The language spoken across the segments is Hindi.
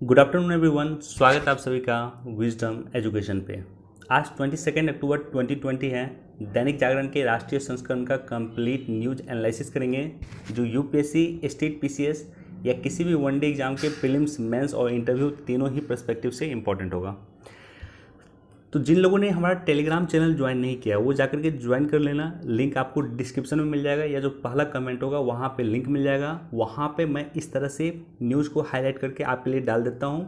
गुड आफ्टरनून एवरीवन, स्वागत है आप सभी का विजडम एजुकेशन पे। आज 22 अक्टूबर 2020 है। दैनिक जागरण के राष्ट्रीय संस्करण का कंप्लीट न्यूज एनालिसिस करेंगे जो यूपीएससी, स्टेट पीसीएस या किसी भी वनडे एग्जाम के प्रीलिम्स, मेंस और इंटरव्यू तीनों ही पर्सपेक्टिव से इंपॉर्टेंट होगा। तो जिन लोगों ने हमारा टेलीग्राम चैनल ज्वाइन नहीं किया वो जाकर के ज्वाइन कर लेना। लिंक आपको डिस्क्रिप्शन में मिल जाएगा या जो पहला कमेंट होगा वहाँ पे लिंक मिल जाएगा। वहाँ पे मैं इस तरह से न्यूज़ को हाईलाइट करके आपके लिए डाल देता हूँ।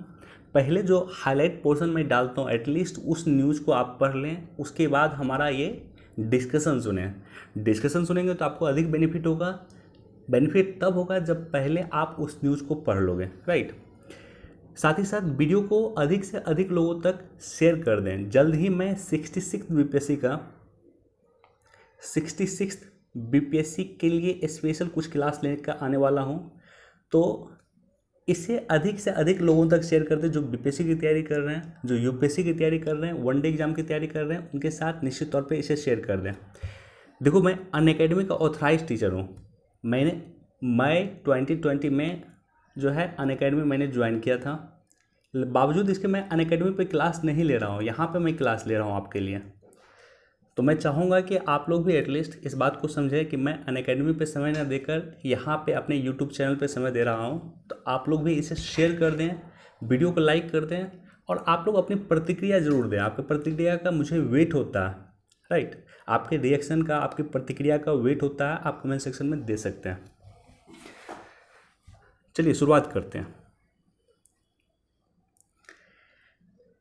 पहले जो हाईलाइट पोर्शन में डालता हूँ एटलीस्ट उस न्यूज़ को आप पढ़ लें, उसके बाद हमारा ये डिस्कशन सुने। डिस्कशन सुनेंगे तो आपको अधिक बेनिफिट होगा। बेनिफिट तब होगा जब पहले आप उस न्यूज़ को पढ़ लोगे, राइट। साथ ही साथ वीडियो को अधिक से अधिक लोगों तक शेयर कर दें। जल्द ही मैं 66 बीपीएससी के लिए स्पेशल कुछ क्लास लेकर आने वाला हूं, तो इसे अधिक से अधिक लोगों तक शेयर कर दें जो बीपीएससी की तैयारी कर रहे हैं, जो यूपीएससी की तैयारी कर रहे हैं, वनडे एग्जाम की तैयारी कर रहे हैं, उनके साथ निश्चित तौर पे इसे शेयर कर दें। देखो, मैं अनअकैडमी का ऑथराइज टीचर हूँ। मैं 2020 में जो है अनअकैडमी मैंने ज्वाइन किया था। बावजूद इसके मैं अनअकैडमी पे क्लास नहीं ले रहा हूँ, यहाँ पे मैं क्लास ले रहा हूँ आपके लिए। तो मैं चाहूँगा कि आप लोग भी एटलीस्ट इस बात को समझें कि मैं अनअकैडमी पे समय न देकर यहाँ पे अपने यूट्यूब चैनल पे समय दे रहा हूँ। तो आप लोग भी इसे शेयर कर दें, वीडियो को लाइक कर दें और आप लोग अपनी प्रतिक्रिया ज़रूर दें। आपकी प्रतिक्रिया का मुझे वेट होता है, राइट। आपके रिएक्शन का, आपकी प्रतिक्रिया का वेट होता है। आप कमेंट सेक्शन में दे सकते हैं। चलिए शुरुआत करते हैं।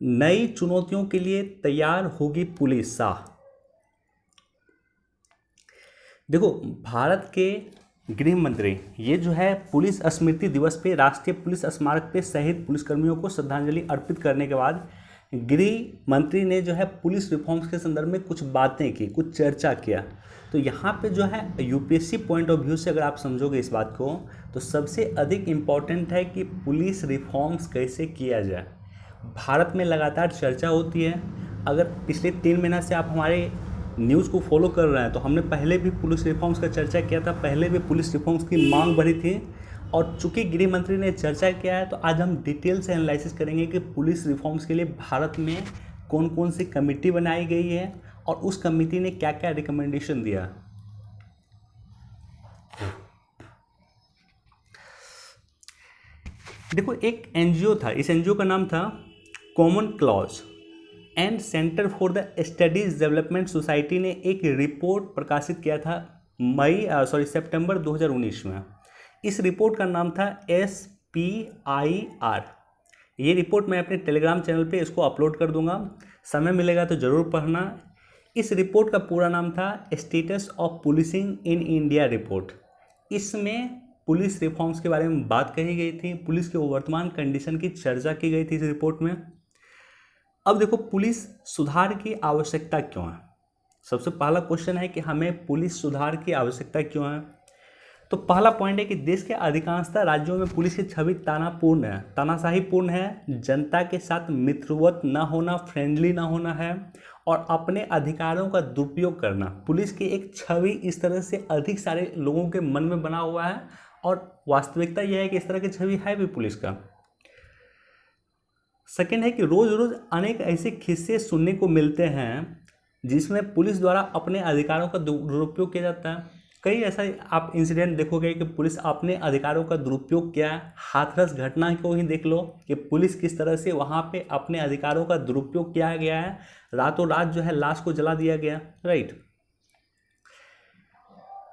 नई चुनौतियों के लिए तैयार होगी पुलिस, शाह। देखो, भारत के गृह मंत्री ये जो है पुलिस स्मृति दिवस पे, राष्ट्रीय पुलिस स्मारक पे शहीद पुलिसकर्मियों को श्रद्धांजलि अर्पित करने के बाद गृह मंत्री ने जो है पुलिस रिफॉर्म्स के संदर्भ में कुछ बातें की, कुछ चर्चा किया। तो यहाँ पे जो है यूपीएससी पॉइंट ऑफ व्यू से अगर आप समझोगे इस बात को, तो सबसे अधिक इम्पॉर्टेंट है कि पुलिस रिफॉर्म्स कैसे किया जाए। भारत में लगातार चर्चा होती है। अगर पिछले 3 महीना से आप हमारे न्यूज़ को फॉलो कर रहे हैं तो हमने पहले भी पुलिस रिफॉर्म्स का चर्चा किया था। पहले भी पुलिस रिफॉर्म्स की मांग बढ़ी थी और चूंकि गृह मंत्री ने चर्चा किया है तो आज हम डिटेल से एनालिसिस करेंगे कि पुलिस रिफॉर्म्स के लिए भारत में कौन कौन सी कमेटी बनाई गई है और उस कमेटी ने क्या क्या रिकमेंडेशन दिया। देखो, एक एनजीओ था, इस एनजीओ का नाम था common clause and centre for the studies development society ने एक रिपोर्ट प्रकाशित किया था सितंबर 2019 में। इस रिपोर्ट का नाम था SPIR। ये रिपोर्ट मैं अपने टेलीग्राम चैनल पे इसको अपलोड कर दूंगा, समय मिलेगा तो ज़रूर पढ़ना। इस रिपोर्ट का पूरा नाम था status of policing in India report. इसमें पुलिस रिफॉर्म्स के बारे में बात कही गई थी, पुलिस के वर्तमान कंडीशन की चर्चा की गई थी इस रिपोर्ट में। अब देखो, पुलिस सुधार की आवश्यकता क्यों है। सबसे पहला क्वेश्चन है कि हमें पुलिस सुधार की आवश्यकता क्यों है। तो पहला पॉइंट है कि देश के अधिकांशतः राज्यों में पुलिस की छवि तानाशाहीपूर्ण है, जनता के साथ मित्रवत न होना, फ्रेंडली न होना है और अपने अधिकारों का दुरुपयोग करना। पुलिस की एक छवि इस तरह से अधिक सारे लोगों के मन में बना हुआ है और वास्तविकता यह है कि इस तरह की छवि है भी पुलिस का। सेकेंड है कि रोज रोज अनेक ऐसे किस्से सुनने को मिलते हैं जिसमें पुलिस द्वारा अपने अधिकारों का दुरुपयोग किया जाता है। कई ऐसा आप इंसिडेंट देखोगे कि पुलिस अपने अधिकारों का दुरुपयोग किया है। हाथरस घटना को ही देख लो कि पुलिस किस तरह से वहाँ पे अपने अधिकारों का दुरुपयोग किया गया है। रातों रात जो है लाश को जला दिया गया, राइट।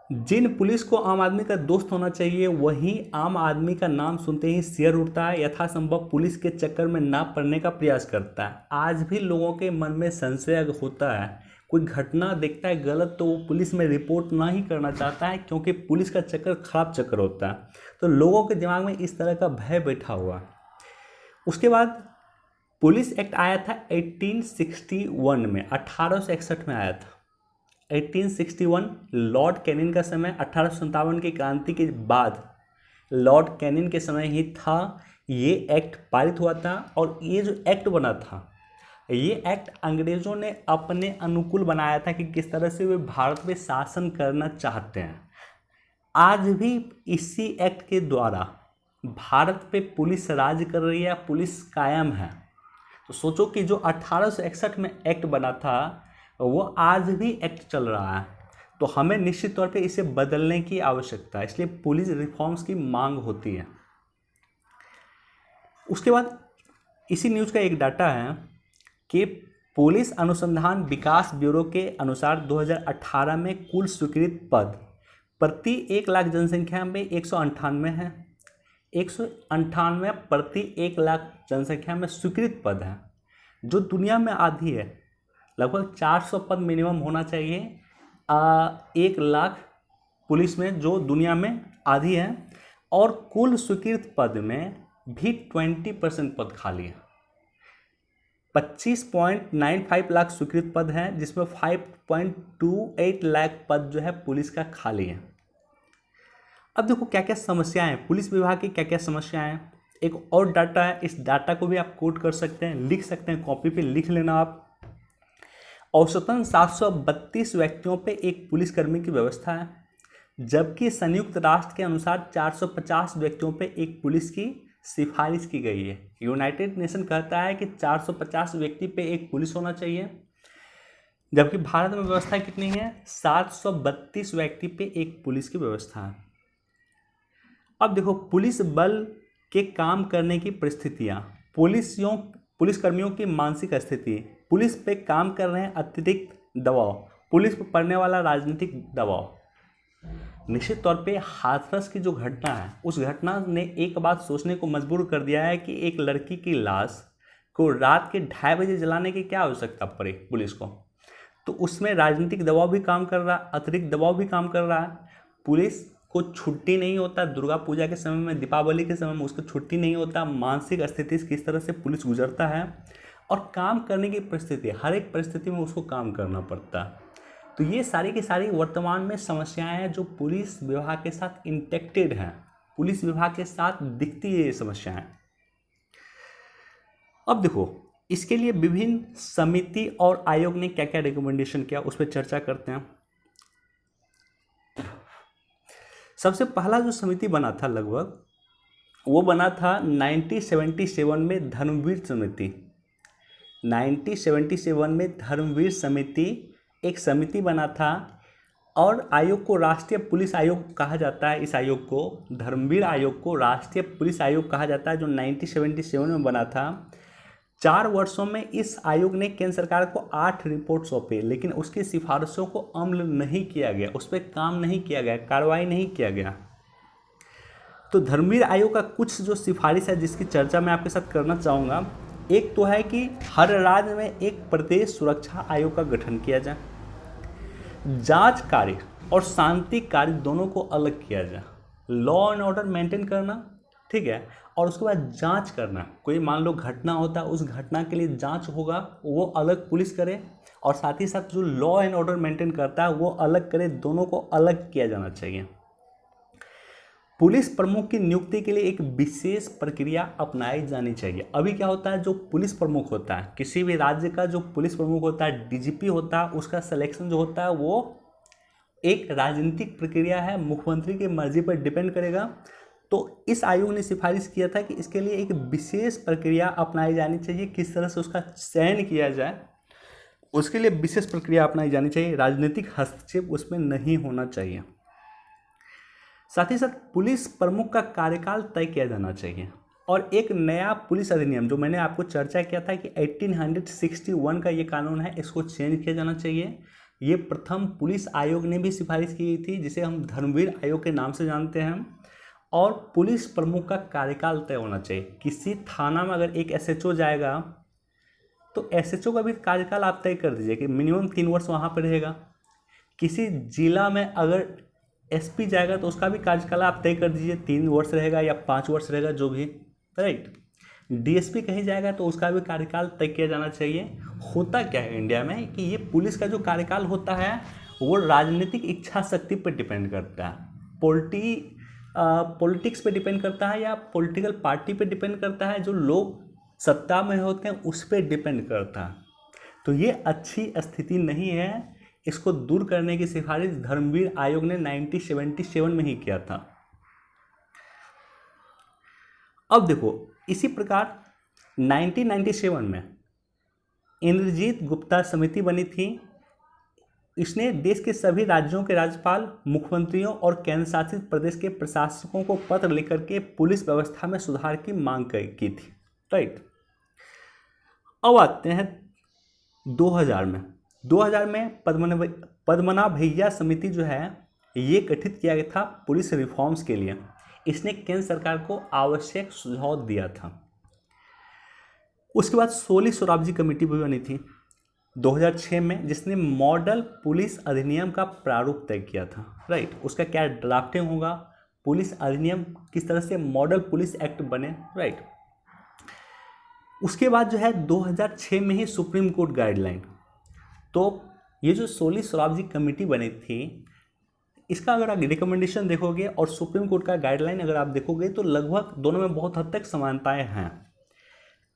जिन पुलिस को आम आदमी का दोस्त होना चाहिए वही आम आदमी का नाम सुनते ही सिर उठता है, यथासंभव पुलिस के चक्कर में ना पड़ने का प्रयास करता है। आज भी लोगों के मन में संशय होता है, कोई घटना देखता है गलत तो वो पुलिस में रिपोर्ट ना ही करना चाहता है क्योंकि पुलिस का चक्कर खराब चक्कर होता है। तो लोगों के दिमाग में इस तरह का भय बैठा हुआ है। उसके बाद पुलिस एक्ट आया था 1861 में, 1861 में आया था। 1861 लॉर्ड कैनिन का समय, 1857 की क्रांति के बाद लॉर्ड कैनिन के समय ही था ये एक्ट पारित हुआ था। और ये जो एक्ट बना था, ये एक्ट अंग्रेज़ों ने अपने अनुकूल बनाया था कि किस तरह से वे भारत में शासन करना चाहते हैं। आज भी इसी एक्ट के द्वारा भारत पे पुलिस राज कर रही है, पुलिस कायम है। तो सोचो कि जो 1861 में एक्ट बना था वो आज भी एक्ट चल रहा है, तो हमें निश्चित तौर पे इसे बदलने की आवश्यकता है, इसलिए पुलिस रिफॉर्म्स की मांग होती है। उसके बाद इसी न्यूज़ का एक डाटा है कि पुलिस अनुसंधान विकास ब्यूरो के अनुसार 2018 में कुल स्वीकृत पद प्रति 1 लाख जनसंख्या में 198 है। 198 प्रति 1 लाख जनसंख्या में स्वीकृत पद है, जो दुनिया में आधी है। लगभग 400 पद मिनिमम होना चाहिए 1 लाख पुलिस में, जो दुनिया में आधी है। और कुल स्वीकृत पद में भी 20% पद खाली है। 25.95 लाख स्वीकृत पद हैं, जिसमें 5.28 लाख पद जो है पुलिस का खाली है। अब देखो क्या क्या समस्याएं हैं, पुलिस विभाग की क्या क्या समस्याएं हैं। एक और डाटा है, इस डाटा को भी आप कोट कर सकते हैं, लिख सकते हैं, कॉपी पे लिख लेना आप। औसतन 732 व्यक्तियों पे एक पुलिसकर्मी की व्यवस्था है, जबकि संयुक्त राष्ट्र के अनुसार 450 व्यक्तियों पे एक पुलिस की सिफारिश की गई है। यूनाइटेड नेशन कहता है कि 450 व्यक्ति पे एक पुलिस होना चाहिए, जबकि भारत में व्यवस्था कितनी है, 732 व्यक्ति पे एक पुलिस की व्यवस्था है। अब देखो पुलिस बल के काम करने की परिस्थितियाँ, पुलिसकर्मियों की मानसिक स्थिति, पुलिस पे काम कर रहे हैं अतिरिक्त दबाव, पुलिस पर पड़ने वाला राजनीतिक दबाव। निश्चित तौर पे हाथरस की जो घटना है, उस घटना ने एक बात सोचने को मजबूर कर दिया है कि एक लड़की की लाश को रात के 2:30 बजे जलाने की क्या आवश्यकता पड़ी पुलिस को। तो उसमें राजनीतिक दबाव भी काम कर रहा है, अतिरिक्त दबाव भी काम कर रहा है। पुलिस को छुट्टी नहीं होता, दुर्गा पूजा के समय में, दीपावली के समय में उसको छुट्टी नहीं होता। मानसिक स्थिति से किस तरह से पुलिस गुजरता है, और काम करने की परिस्थिति, हर एक परिस्थिति में उसको काम करना पड़ता है। तो ये सारी की सारी वर्तमान में समस्याएं हैं जो पुलिस विभाग के साथ इंटेक्टेड हैं, पुलिस विभाग के साथ दिखती है ये समस्याएं। अब देखो इसके लिए विभिन्न समिति और आयोग ने क्या क्या रिकमेंडेशन किया, उस पर चर्चा करते हैं। सबसे पहला जो समिति बना था लगभग, वो बना था 1977 में धर्मवीर समिति। 1977 में धर्मवीर समिति एक समिति बना था, और आयोग को राष्ट्रीय पुलिस आयोग कहा जाता है। इस आयोग को, धर्मवीर आयोग को राष्ट्रीय पुलिस आयोग कहा जाता है, जो 1977 में बना था। 4 वर्षों में इस आयोग ने केंद्र सरकार को 8 रिपोर्ट सौंपे, लेकिन उसकी सिफारिशों को अमल नहीं किया गया, उस पर काम नहीं किया गया, कार्रवाई नहीं किया गया। तो धर्मवीर आयोग का कुछ जो सिफारिश है जिसकी चर्चा मैं आपके साथ करना चाहूँगा, एक तो है कि हर राज्य में एक प्रदेश सुरक्षा आयोग का गठन किया जाए, जांच कार्य और शांति कार्य दोनों को अलग किया जाए, लॉ एंड ऑर्डर मेंटेन करना, ठीक है, और उसके बाद जांच करना। कोई मान लो घटना होता है, उस घटना के लिए जांच होगा, वो अलग पुलिस करे, और साथ ही साथ जो लॉ एंड ऑर्डर मेंटेन करता है वो अलग करे, दोनों को अलग किया जाना चाहिए। पुलिस प्रमुख की नियुक्ति के लिए एक विशेष प्रक्रिया अपनाई जानी चाहिए। अभी क्या होता है, जो पुलिस प्रमुख होता है, किसी भी राज्य का जो पुलिस प्रमुख होता है, डीजीपी होता है, उसका सिलेक्शन जो होता है वो एक राजनीतिक प्रक्रिया है, मुख्यमंत्री की मर्जी पर डिपेंड करेगा। तो इस आयोग ने सिफारिश किया था कि इसके लिए एक विशेष प्रक्रिया अपनाई जानी चाहिए, किस तरह से उसका चयन किया जाए, उसके लिए विशेष प्रक्रिया अपनाई जानी चाहिए। राजनीतिक हस्तक्षेप उसमें नहीं होना चाहिए। साथ ही साथ पुलिस प्रमुख का कार्यकाल तय किया जाना चाहिए, और एक नया पुलिस अधिनियम, जो मैंने आपको चर्चा किया था कि 1861 का ये कानून है, इसको चेंज किया जाना चाहिए। ये प्रथम पुलिस आयोग ने भी सिफारिश की थी, जिसे हम धर्मवीर आयोग के नाम से जानते हैं। और पुलिस प्रमुख का कार्यकाल तय होना चाहिए। किसी थाना में अगर एक एसएचओ जाएगा, तो एसएचओ का भी कार्यकाल आप तय कर दीजिए कि मिनिमम 3 वर्ष वहाँ पर रहेगा। किसी जिला में अगर एसपी जाएगा, तो उसका भी कार्यकाल आप तय कर दीजिए, 3 वर्ष रहेगा या 5 वर्ष रहेगा, जो भी, राइट। डीएसपी कहीं जाएगा तो उसका भी कार्यकाल तय किया जाना चाहिए। होता क्या है इंडिया में कि ये पुलिस का जो कार्यकाल होता है वो राजनीतिक इच्छा शक्ति पर डिपेंड करता है, पॉलिटिक्स पे डिपेंड करता है, या पॉलिटिकल पार्टी पे डिपेंड करता है, जो लोग सत्ता में होते हैं उस पर डिपेंड करता है। तो ये अच्छी स्थिति नहीं है, इसको दूर करने की सिफारिश धर्मवीर आयोग ने 1977 में ही किया था। अब देखो इसी प्रकार 1997 में इंद्रजीत गुप्ता समिति बनी थी। इसने देश के सभी राज्यों के राज्यपाल, मुख्यमंत्रियों और केंद्र शासित प्रदेश के प्रशासकों को पत्र लिखकर के पुलिस व्यवस्था में सुधार की मांग की थी। राइट। अब आते हैं 2000 में। 2000 में पद्मनाभैया समिति जो है ये गठित किया गया था पुलिस रिफॉर्म्स के लिए। इसने केंद्र सरकार को आवश्यक सुझाव दिया था। उसके बाद सोली सोराबजी कमेटी भी बनी थी 2006 में, जिसने मॉडल पुलिस अधिनियम का प्रारूप तय किया था। राइट। उसका क्या ड्राफ्टिंग होगा, पुलिस अधिनियम किस तरह से मॉडल पुलिस एक्ट बने। राइट। उसके बाद जो है 2006 में ही सुप्रीम कोर्ट गाइडलाइन। तो ये जो सोली सोराबजी कमेटी बनी थी, इसका अगर आप रिकमेंडेशन देखोगे और सुप्रीम कोर्ट का गाइडलाइन अगर आप देखोगे तो लगभग दोनों में बहुत हद तक समानताएं हैं।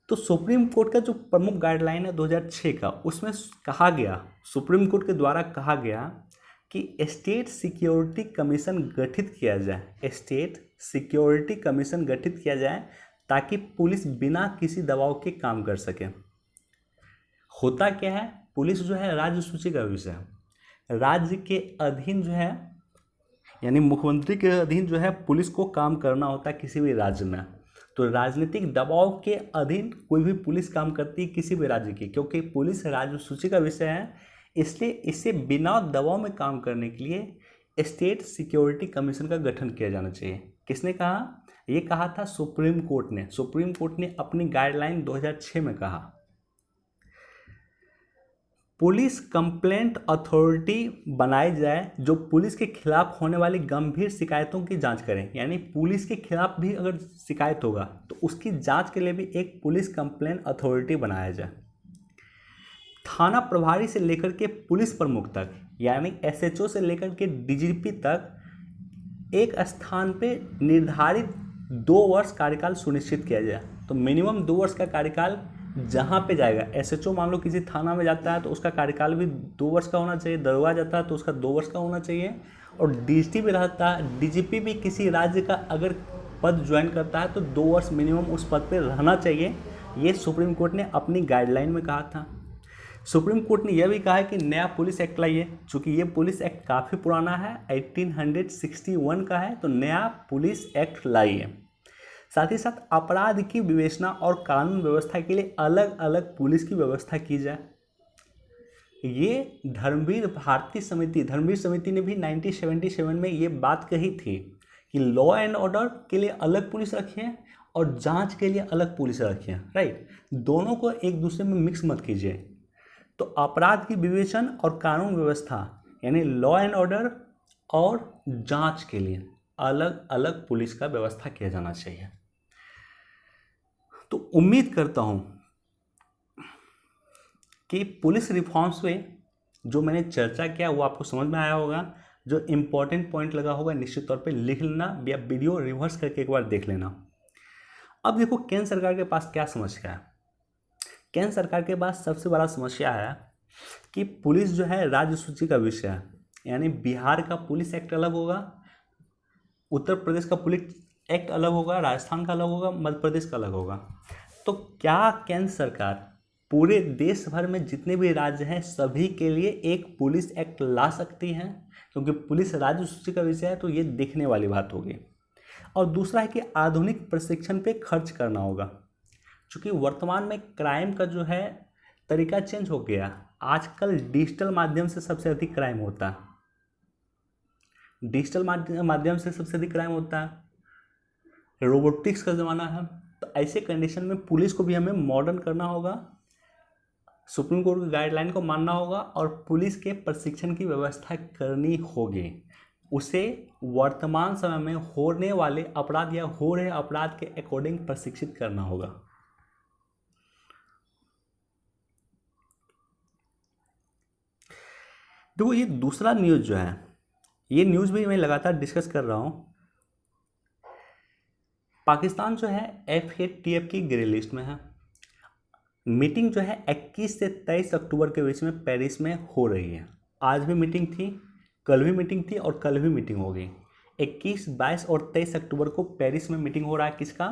तो सुप्रीम कोर्ट का जो प्रमुख गाइडलाइन है 2006 का, उसमें कहा गया, सुप्रीम कोर्ट के द्वारा कहा गया कि स्टेट सिक्योरिटी कमीशन गठित किया जाए। स्टेट सिक्योरिटी कमीशन गठित किया जाए ताकि पुलिस बिना किसी दबाव के काम कर सके। होता क्या है, पुलिस जो है राज्य सूची का विषय है। राज्य के अधीन जो है यानी मुख्यमंत्री के अधीन जो है पुलिस को काम करना होता है किसी भी राज्य में। तो राजनीतिक दबाव के अधीन कोई भी पुलिस काम करती है किसी भी राज्य की, क्योंकि पुलिस राज्य सूची का विषय है, इसलिए इसे बिना दबाव में काम करने के लिए स्टेट सिक्योरिटी कमीशन का गठन किया जाना चाहिए। किसने कहा? ये कहा था सुप्रीम कोर्ट ने। सुप्रीम कोर्ट ने अपनी गाइडलाइन 2006 में कहा पुलिस कंप्लेंट अथॉरिटी बनाई जाए जो पुलिस के खिलाफ होने वाली गंभीर शिकायतों की जांच करें। यानी पुलिस के खिलाफ भी अगर शिकायत होगा तो उसकी जांच के लिए भी एक पुलिस कंप्लेंट अथॉरिटी बनाया जाए। थाना प्रभारी से लेकर के पुलिस प्रमुख तक यानी एसएचओ से लेकर के डीजीपी तक एक स्थान पे निर्धारित 2 वर्ष कार्यकाल सुनिश्चित किया जाए। तो मिनिमम 2 वर्ष का कार्यकाल जहाँ पे जाएगा, एसएचओ मान लो किसी थाना में जाता है तो उसका कार्यकाल भी 2 वर्ष का होना चाहिए, दरोगा जाता है तो उसका 2 वर्ष का होना चाहिए, और डीजीपी भी रहता है, डीजीपी भी किसी राज्य का अगर पद ज्वाइन करता है तो 2 वर्ष मिनिमम उस पद पे रहना चाहिए। ये सुप्रीम कोर्ट ने अपनी गाइडलाइन में कहा था। सुप्रीम कोर्ट ने यह भी कहा है कि नया पुलिस एक्ट लाइए। चूँकि ये पुलिस एक्ट काफ़ी पुराना है, 1861 का है, तो नया पुलिस एक्ट लाइए। साथ ही साथ अपराध की विवेचना और कानून व्यवस्था के लिए अलग अलग पुलिस की व्यवस्था की जाए। ये धर्मवीर समिति ने भी 1977 में ये बात कही थी कि लॉ एंड ऑर्डर के लिए अलग पुलिस रखिए और जांच के लिए अलग पुलिस रखिए। राइट। दोनों को एक दूसरे में मिक्स मत कीजिए। तो अपराध की विवेचन और कानून व्यवस्था यानी लॉ एंड ऑर्डर और जांच के लिए अलग अलग पुलिस का व्यवस्था किया जाना चाहिए। तो उम्मीद करता हूं कि पुलिस रिफॉर्म्स पे जो मैंने चर्चा किया वो आपको समझ में आया होगा। जो इम्पोर्टेंट पॉइंट लगा होगा निश्चित तौर पे लिख लेना या वीडियो रिवर्स करके एक बार देख लेना। अब देखो केंद्र सरकार के पास क्या समस्या है। केंद्र सरकार के पास सबसे बड़ा समस्या है कि पुलिस जो है राज्य सूची का विषय है। यानी बिहार का पुलिस एक्ट अलग होगा, उत्तर प्रदेश का पुलिस एक्ट अलग होगा, राजस्थान का अलग होगा, मध्य प्रदेश का अलग होगा। तो क्या केंद्र सरकार पूरे देश भर में जितने भी राज्य हैं सभी के लिए एक पुलिस एक्ट ला सकती हैं? क्योंकि पुलिस राज्य सूची का विषय है तो ये देखने वाली बात होगी। और दूसरा है कि आधुनिक प्रशिक्षण पे खर्च करना होगा। क्योंकि वर्तमान में क्राइम का जो है तरीका चेंज हो गया। आजकल डिजिटल माध्यम से सबसे अधिक क्राइम होता है। डिजिटल माध्यम से सबसे अधिक क्राइम होता है। रोबोटिक्स का ज़माना है। तो ऐसे कंडीशन में पुलिस को भी हमें मॉडर्न करना होगा, सुप्रीम कोर्ट की गाइडलाइन को मानना होगा और पुलिस के प्रशिक्षण की व्यवस्था करनी होगी। उसे वर्तमान समय में होने वाले अपराध या हो रहे अपराध के अकॉर्डिंग प्रशिक्षित करना होगा। देखो ये दूसरा न्यूज़ जो है, ये न्यूज़ भी मैं लगातार डिस्कस कर रहा हूँ। पाकिस्तान जो है FATF की ग्रे लिस्ट में है। मीटिंग जो है 21 से 23 अक्टूबर के बीच में पेरिस में हो रही है। आज भी मीटिंग थी, कल भी मीटिंग थी और कल भी मीटिंग होगी। 21, 22 और 23 अक्टूबर को पेरिस में मीटिंग हो रहा है। किसका?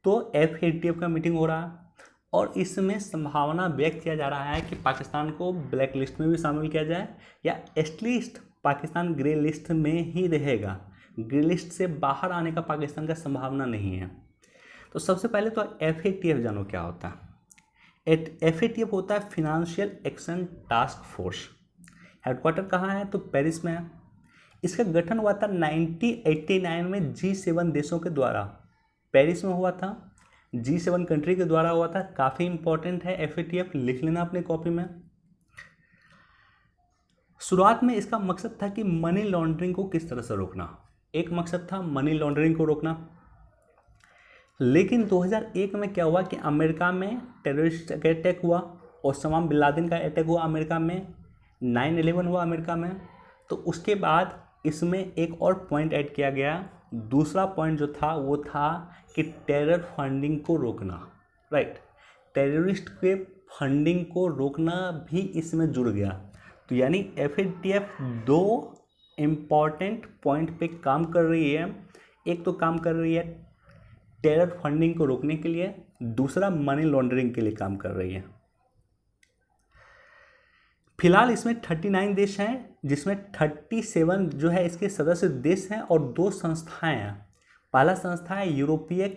तो FATF का मीटिंग हो रहा है और इसमें संभावना व्यक्त किया जा रहा है कि पाकिस्तान को ब्लैक लिस्ट में भी शामिल किया जाए या एटलीस्ट पाकिस्तान ग्रे लिस्ट में ही रहेगा। ग्रे लिस्ट से बाहर आने का पाकिस्तान का संभावना नहीं है। तो सबसे पहले तो FATF जानो क्या होता है। FATF होता है financial action task force. Headquarter कहाँ है? तो पेरिस में है। इसका गठन हुआ था 1989 में G7 देशों के द्वारा, पेरिस में हुआ था, G7 कंट्री के द्वारा हुआ था। काफ़ी इंपॉर्टेंट है FATF, लिख लेना अपने कॉपी में। शुरुआत में इसका मकसद था कि मनी लॉन्ड्रिंग को किस तरह से रोकना। एक मकसद था मनी लॉन्ड्रिंग को रोकना। लेकिन 2001 में क्या हुआ कि अमेरिका में टेररिस्ट अटैक हुआ, ओसामा बिन लादेन का अटैक हुआ अमेरिका में, 9/11 हुआ अमेरिका में। तो उसके बाद इसमें एक और पॉइंट ऐड किया गया। दूसरा पॉइंट जो था वो था कि टेरर फंडिंग को रोकना, राइट। टेररिस्ट के फंडिंग को रोकना भी इसमें जुड़ गया। तो यानी FATF दो इम्पॉर्टेंट पॉइंट पे काम कर रही है। एक तो काम कर रही है टेरर फंडिंग को रोकने के लिए, दूसरा मनी लॉन्ड्रिंग के लिए काम कर रही है। फिलहाल इसमें 39 देश हैं, जिसमें 37 जो है इसके सदस्य देश हैं और 2 संस्थाएं हैं। पहला संस्था है यूरोपीय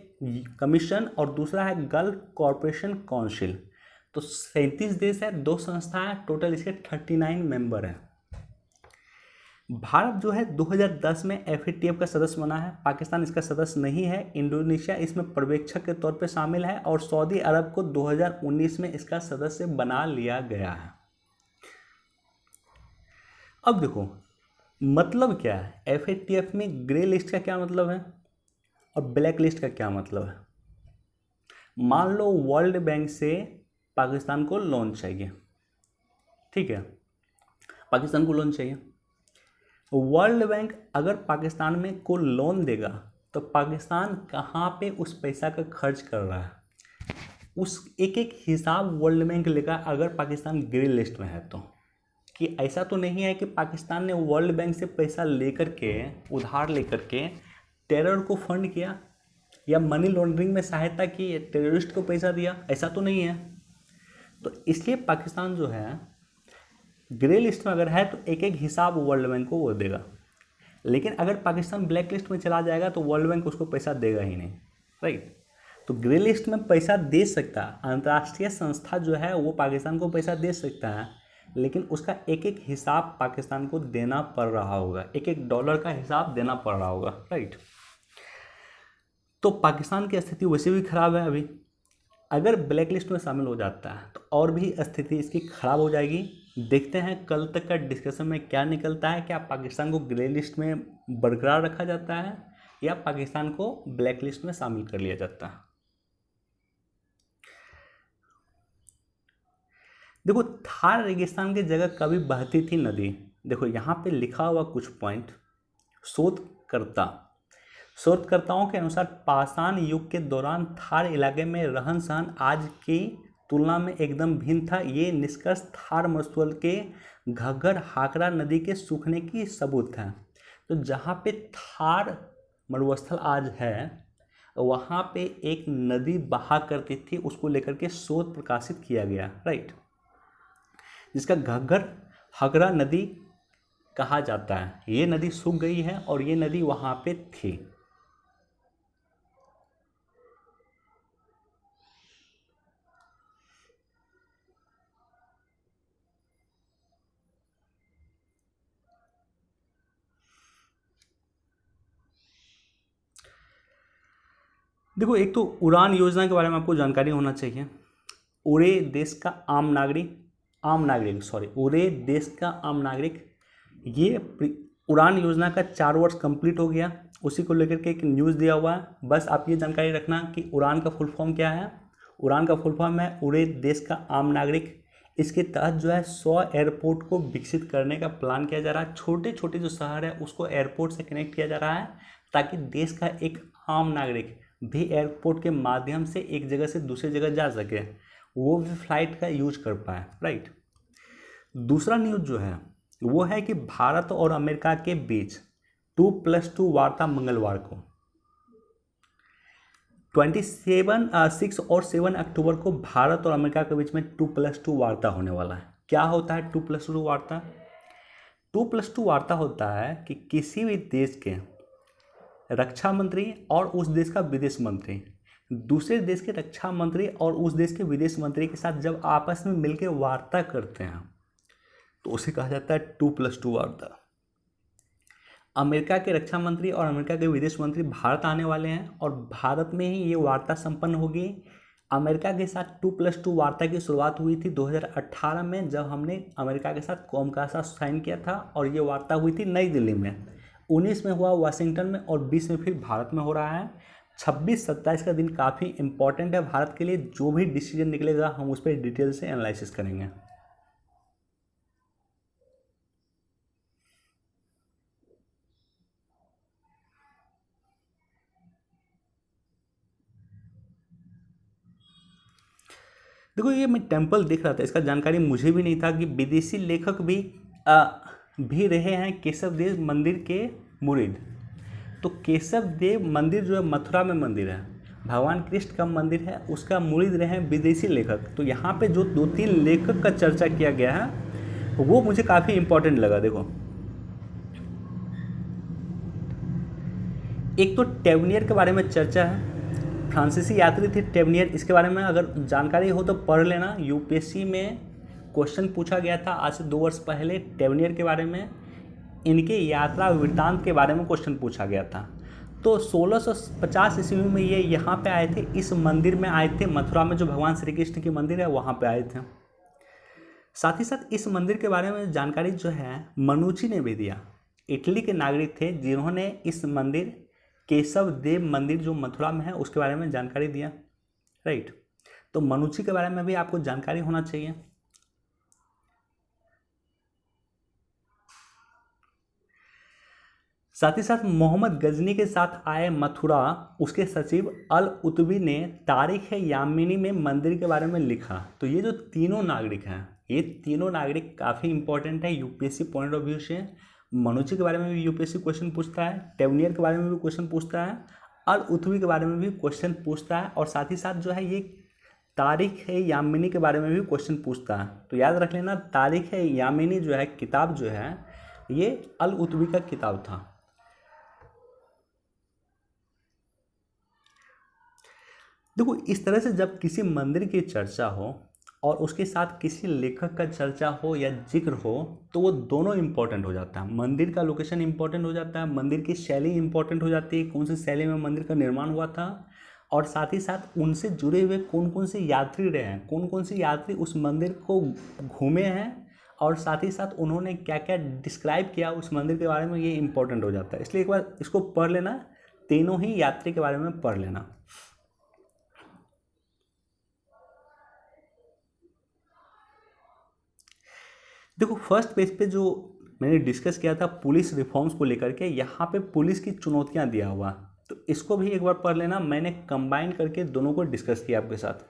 कमीशन और दूसरा है गल्फ कॉरपोरेशन काउंसिल। तो 37 देश है, 2 संस्थाएं, टोटल इसके 39 मेंबर हैं। भारत जो है 2010 में FATF का सदस्य बना है। पाकिस्तान इसका सदस्य नहीं है। इंडोनेशिया इसमें पर्यवेक्षक के तौर पर शामिल है और सऊदी अरब को 2019 में इसका सदस्य बना लिया गया है। अब देखो मतलब क्या है, FATF में ग्रे लिस्ट का क्या मतलब है और ब्लैक लिस्ट का क्या मतलब है। मान लो वर्ल्ड बैंक से पाकिस्तान को लोन चाहिए, ठीक है, पाकिस्तान को लोन चाहिए। वर्ल्ड बैंक अगर पाकिस्तान में को लोन देगा तो पाकिस्तान कहाँ पे उस पैसा का खर्च कर रहा है, उस एक एक हिसाब वर्ल्ड बैंक लेगा। अगर पाकिस्तान ग्रे लिस्ट में है तो कि ऐसा तो नहीं है कि पाकिस्तान ने वर्ल्ड बैंक से पैसा लेकर के, उधार लेकर के टेरर को फंड किया या मनी लॉन्ड्रिंग में सहायता की, टेररिस्ट को पैसा दिया, ऐसा तो नहीं है। तो इसलिए पाकिस्तान जो है ग्रे लिस्ट में अगर है तो एक एक हिसाब वर्ल्ड बैंक को वो देगा। लेकिन अगर पाकिस्तान ब्लैक लिस्ट में चला जाएगा तो वर्ल्ड बैंक उसको पैसा देगा ही नहीं, राइट। तो ग्रे लिस्ट में पैसा दे सकता है, अंतर्राष्ट्रीय संस्था जो है वो पाकिस्तान को पैसा दे सकता है, लेकिन उसका एक एक हिसाब पाकिस्तान को देना पड़ रहा होगा, एक एक डॉलर का हिसाब देना पड़ रहा होगा, राइट। तो पाकिस्तान की स्थिति वैसे भी खराब है अभी। अगर ब्लैक लिस्ट में शामिल हो जाता है तो और भी स्थिति इसकी खराब हो जाएगी। देखते हैं कल तक का डिस्कशन में क्या निकलता है। क्या पाकिस्तान को ग्रे लिस्ट में बरकरार रखा जाता है या पाकिस्तान को ब्लैक लिस्ट में शामिल कर लिया जाता है। देखो थार रेगिस्तान की जगह कभी बहती थी नदी। देखो यहाँ पे लिखा हुआ कुछ पॉइंट, शोधकर्ताओं के अनुसार पाषाण युग के दौरान थार इलाके में रहन सहन आज की तुलना में एकदम भिन्न था। ये निष्कर्ष थार मरुस्थल के घग्गर हाकरा नदी के सूखने की सबूत है। तो जहाँ पे थार मरुस्थल आज है वहाँ पे एक नदी बहा करती थी, उसको लेकर के शोध प्रकाशित किया गया, राइट, जिसका घग्गर हाकरा नदी कहा जाता है। ये नदी सूख गई है और ये नदी वहाँ पे थी। देखो एक तो उड़ान योजना के बारे में आपको जानकारी होना चाहिए। उड़े देश का आम नागरिक ये उड़ान योजना का 4 वर्ष कंप्लीट हो गया, उसी को लेकर के एक न्यूज़ दिया हुआ है। बस आप ये जानकारी रखना कि उड़ान का फुल फॉर्म क्या है। उड़ान का फुल फॉर्म है उड़े देश का आम नागरिक। इसके तहत जो है 100 एयरपोर्ट को विकसित करने का प्लान किया जा रहा है। छोटे छोटे जो शहर है उसको एयरपोर्ट से कनेक्ट किया जा रहा है ताकि देश का एक आम नागरिक भी एयरपोर्ट के माध्यम से एक जगह से दूसरी जगह जा सके, वो भी फ्लाइट का यूज कर पाए, राइट। दूसरा न्यूज़ जो है वो है कि भारत और अमेरिका के बीच 2+2 वार्ता मंगलवार को। 6 और 7 अक्टूबर को भारत और अमेरिका के बीच में 2+2 वार्ता होने वाला है। क्या होता है 2+2 वार्ता? 2+2 वार्ता होता है कि किसी भी देश के रक्षा मंत्री और उस देश का विदेश मंत्री दूसरे देश के रक्षा मंत्री और उस देश के विदेश मंत्री के साथ जब आपस में मिलकर वार्ता करते हैं तो उसे कहा जाता है 2+2 वार्ता। अमेरिका के रक्षा मंत्री और अमेरिका के विदेश मंत्री भारत आने वाले हैं और भारत में ही ये वार्ता संपन्न होगी। अमेरिका के साथ 2+2 वार्ता की शुरुआत हुई थी 2018 में, जब हमने अमेरिका के साथ कॉमकासा साइन किया था और ये वार्ता हुई थी नई दिल्ली में। 19 में हुआ वाशिंगटन में और 20 में फिर भारत में हो रहा है। 26-27 का दिन काफ़ी इंपॉर्टेंट है भारत के लिए। जो भी डिसीजन निकलेगा हम उस पर डिटेल से एनालिसिस करेंगे। देखो ये मैं टेम्पल देख रहा था, इसका जानकारी मुझे भी नहीं था कि विदेशी लेखक भी रहे हैं केशव देव मंदिर के मुरीद। तो केशव देव मंदिर जो है मथुरा में मंदिर है, भगवान कृष्ण का मंदिर है, उसका मुरीद रहे हैं विदेशी लेखक। तो यहाँ पे जो 2-3 लेखक का चर्चा किया गया है वो मुझे काफ़ी इंपॉर्टेंट लगा। देखो एक तो टेवनियर के बारे में चर्चा है, फ्रांसीसी यात्री थे टेवनियर। इसके बारे में अगर जानकारी हो तो पढ़ लेना। यूपीएससी में क्वेश्चन पूछा गया था आज से 2 वर्ष पहले टेवनियर के बारे में, इनके यात्रा वृत्तांत के बारे में क्वेश्चन पूछा गया था। तो 1650 ईस्वी में ये यहाँ पे आए थे, इस मंदिर में आए थे, मथुरा में जो भगवान श्री कृष्ण की मंदिर है वहाँ पे आए थे। साथ ही साथ इस मंदिर के बारे में जानकारी जो है मनुची ने भी दिया। इटली के नागरिक थे जिन्होंने इस मंदिर केशव देव मंदिर जो मथुरा में है उसके बारे में जानकारी दिया, राइट। तो मनुची के बारे में भी आपको जानकारी होना चाहिए। साथ ही साथ मोहम्मद गजनी के साथ आए मथुरा, उसके सचिव अल उतबी ने तारीख यामिनी में मंदिर के बारे में लिखा। तो ये जो तीनों नागरिक हैं, ये तीनों नागरिक काफ़ी इंपॉर्टेंट है यूपीएससी पॉइंट ऑफ व्यू से। मनुची के बारे में भी यूपीएससी क्वेश्चन पूछता है, टेवनियर के बारे में भी क्वेश्चन पूछता है, अल उतबी के बारे में भी क्वेश्चन पूछता है, और साथ ही साथ जो है ये तारीख यामिनी के बारे में भी क्वेश्चन पूछता है। तो याद रख लेना, तारीख यामिनी जो है किताब जो है ये अल उतबी का किताब था। देखो इस तरह से जब किसी मंदिर की चर्चा हो और उसके साथ किसी लेखक का चर्चा हो या जिक्र हो तो वो दोनों इंपॉर्टेंट हो जाता है। मंदिर का लोकेशन इंपॉर्टेंट हो जाता है, मंदिर की शैली इंपॉर्टेंट हो जाती है, कौन सी शैली में मंदिर का निर्माण हुआ था, और साथ ही साथ उनसे जुड़े हुए कौन कौन से यात्री रहे हैं, कौन कौन से यात्री उस मंदिर को घूमे हैं, और साथ ही साथ उन्होंने क्या क्या डिस्क्राइब किया उस मंदिर के बारे में, ये इंपॉर्टेंट हो जाता है। इसलिए एक बार इसको पढ़ लेना, तीनों ही यात्री के बारे में पढ़ लेना। देखो फर्स्ट पेज पे जो मैंने डिस्कस किया था पुलिस रिफॉर्म्स को लेकर के, यहाँ पे पुलिस की चुनौतियाँ दिया हुआ, तो इसको भी एक बार पढ़ लेना। मैंने कंबाइन करके दोनों को डिस्कस किया आपके साथ।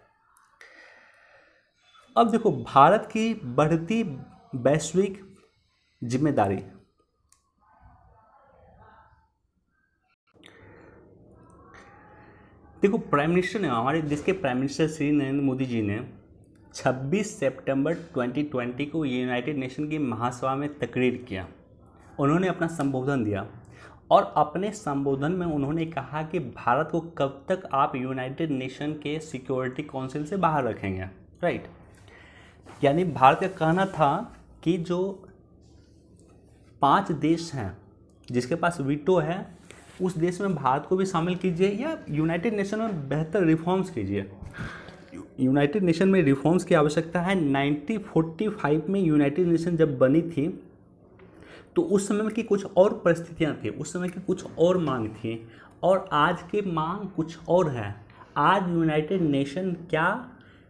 अब देखो भारत की बढ़ती वैश्विक जिम्मेदारी। देखो प्राइम मिनिस्टर ने, हमारे देश के प्राइम मिनिस्टर श्री नरेंद्र मोदी जी ने 26 सितंबर 2020 को यूनाइटेड नेशन की महासभा में तकरीर किया। उन्होंने अपना संबोधन दिया और अपने संबोधन में उन्होंने कहा कि भारत को कब तक आप यूनाइटेड नेशन के सिक्योरिटी काउंसिल से बाहर रखेंगे, राइट। यानी भारत का कहना था कि जो 5 देश हैं जिसके पास वीटो है उस देश में भारत को भी शामिल कीजिए या यूनाइटेड नेशन में बेहतर रिफॉर्म्स कीजिए। यूनाइटेड नेशन में रिफॉर्म्स की आवश्यकता है। 1945 में यूनाइटेड नेशन जब बनी थी तो उस समय की कुछ और परिस्थितियां थी, उस समय की कुछ और मांग थी, और आज की मांग कुछ और है। आज यूनाइटेड नेशन क्या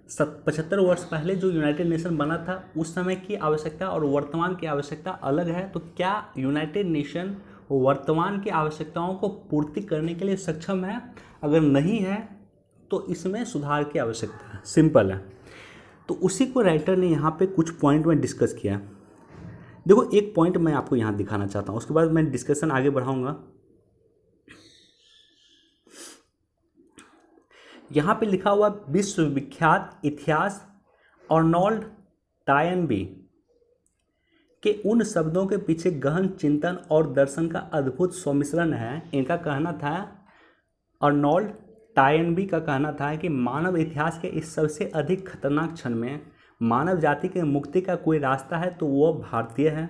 75 वर्ष पहले जो यूनाइटेड नेशन बना था उस समय की आवश्यकता और वर्तमान की आवश्यकता अलग है। तो क्या यूनाइटेड नेशन वर्तमान की आवश्यकताओं को पूर्ति करने के लिए सक्षम है? अगर नहीं है तो इसमें सुधार की आवश्यकता है, सिंपल है। तो उसी को राइटर ने यहाँ पे कुछ पॉइंट में डिस्कस किया। देखो एक पॉइंट मैं आपको यहाँ दिखाना चाहता हूँ, उसके बाद मैं डिस्कशन आगे बढ़ाऊँगा। यहाँ पे लिखा हुआ विश्वविख्यात इतिहास अर्नोल्ड टॉयनबी के उन शब्दों के पीछे गहन चिंतन और दर्शन का अद्भुत सम्मिश्रण है। इनका कहना था, अर्नोल्ड टॉयनबी का कहना था कि मानव इतिहास के इस सबसे अधिक खतरनाक क्षण में मानव जाति के मुक्ति का कोई रास्ता है तो वह भारतीय है।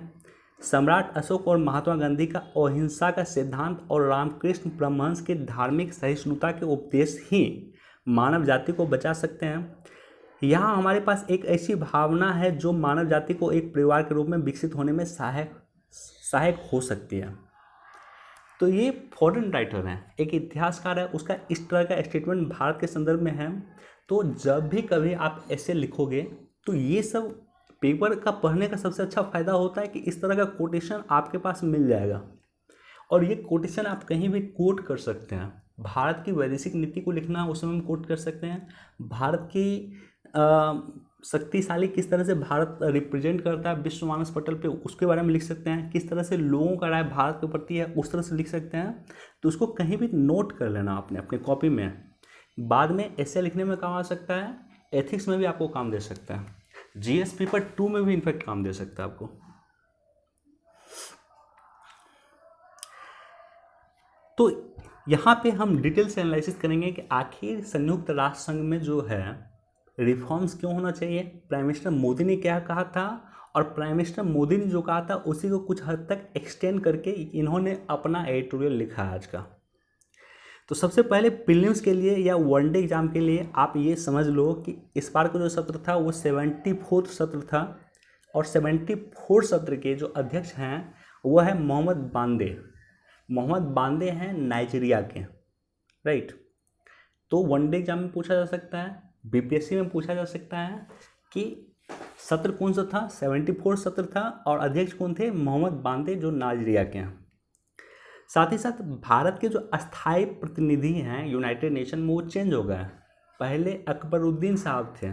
सम्राट अशोक और महात्मा गांधी का अहिंसा का सिद्धांत और रामकृष्ण परमहंस के धार्मिक सहिष्णुता के उपदेश ही मानव जाति को बचा सकते हैं। यहाँ हमारे पास एक ऐसी भावना है जो मानव जाति को एक परिवार के रूप में विकसित होने में सहायक हो सकती है। तो ये फॉरेन राइटर हैं, एक इतिहासकार है, उसका इस तरह का स्टेटमेंट भारत के संदर्भ में है। तो जब भी कभी आप ऐसे लिखोगे तो ये सब पेपर का पढ़ने का सबसे अच्छा फ़ायदा होता है कि इस तरह का कोटेशन आपके पास मिल जाएगा और ये कोटेशन आप कहीं भी कोट कर सकते हैं। भारत की वैदेशिक नीति को लिखना उस समय हम कोट कर सकते हैं। भारत की शक्तिशाली किस तरह से भारत रिप्रेजेंट करता है विश्व मानस पटल पे, उसके बारे में लिख सकते हैं। किस तरह से लोगों का राय भारत के प्रति है उस तरह से लिख सकते हैं। तो उसको कहीं भी नोट कर लेना आपने अपने कॉपी में, बाद में ऐसे लिखने में काम आ सकता है, एथिक्स में भी आपको काम दे सकता है, जीएस पेपर 2 में भी इनफैक्ट काम दे सकता है आपको। तो यहाँ पे हम डिटेल से एनालिसिस करेंगे कि आखिर संयुक्त राष्ट्र संघ में जो है रिफॉर्म्स क्यों होना चाहिए, प्राइम मिनिस्टर मोदी ने क्या कहा था और प्राइम मिनिस्टर मोदी ने जो कहा था उसी को कुछ हद तक एक्सटेंड करके इन्होंने अपना एडिटोरियल लिखा है आज का। तो सबसे पहले प्रीलिम्स के लिए या वनडे एग्जाम के लिए आप ये समझ लो कि इस बार का जो सत्र था वो 74वां सत्र था और 74 सत्र के जो अध्यक्ष हैं वो है मोहम्मद बांदे हैं नाइजीरिया के, राइट। तो वनडे एग्जाम में पूछा जा सकता है, बीपीएससी में पूछा जा सकता है कि सत्र कौन सा था, 74 सत्र था और अध्यक्ष कौन थे, मोहम्मद बांदे जो नाइजीरिया के हैं। साथ ही साथ भारत के जो अस्थायी प्रतिनिधि हैं यूनाइटेड नेशन में वो चेंज हो गए। पहले अकबरुद्दीन साहब थे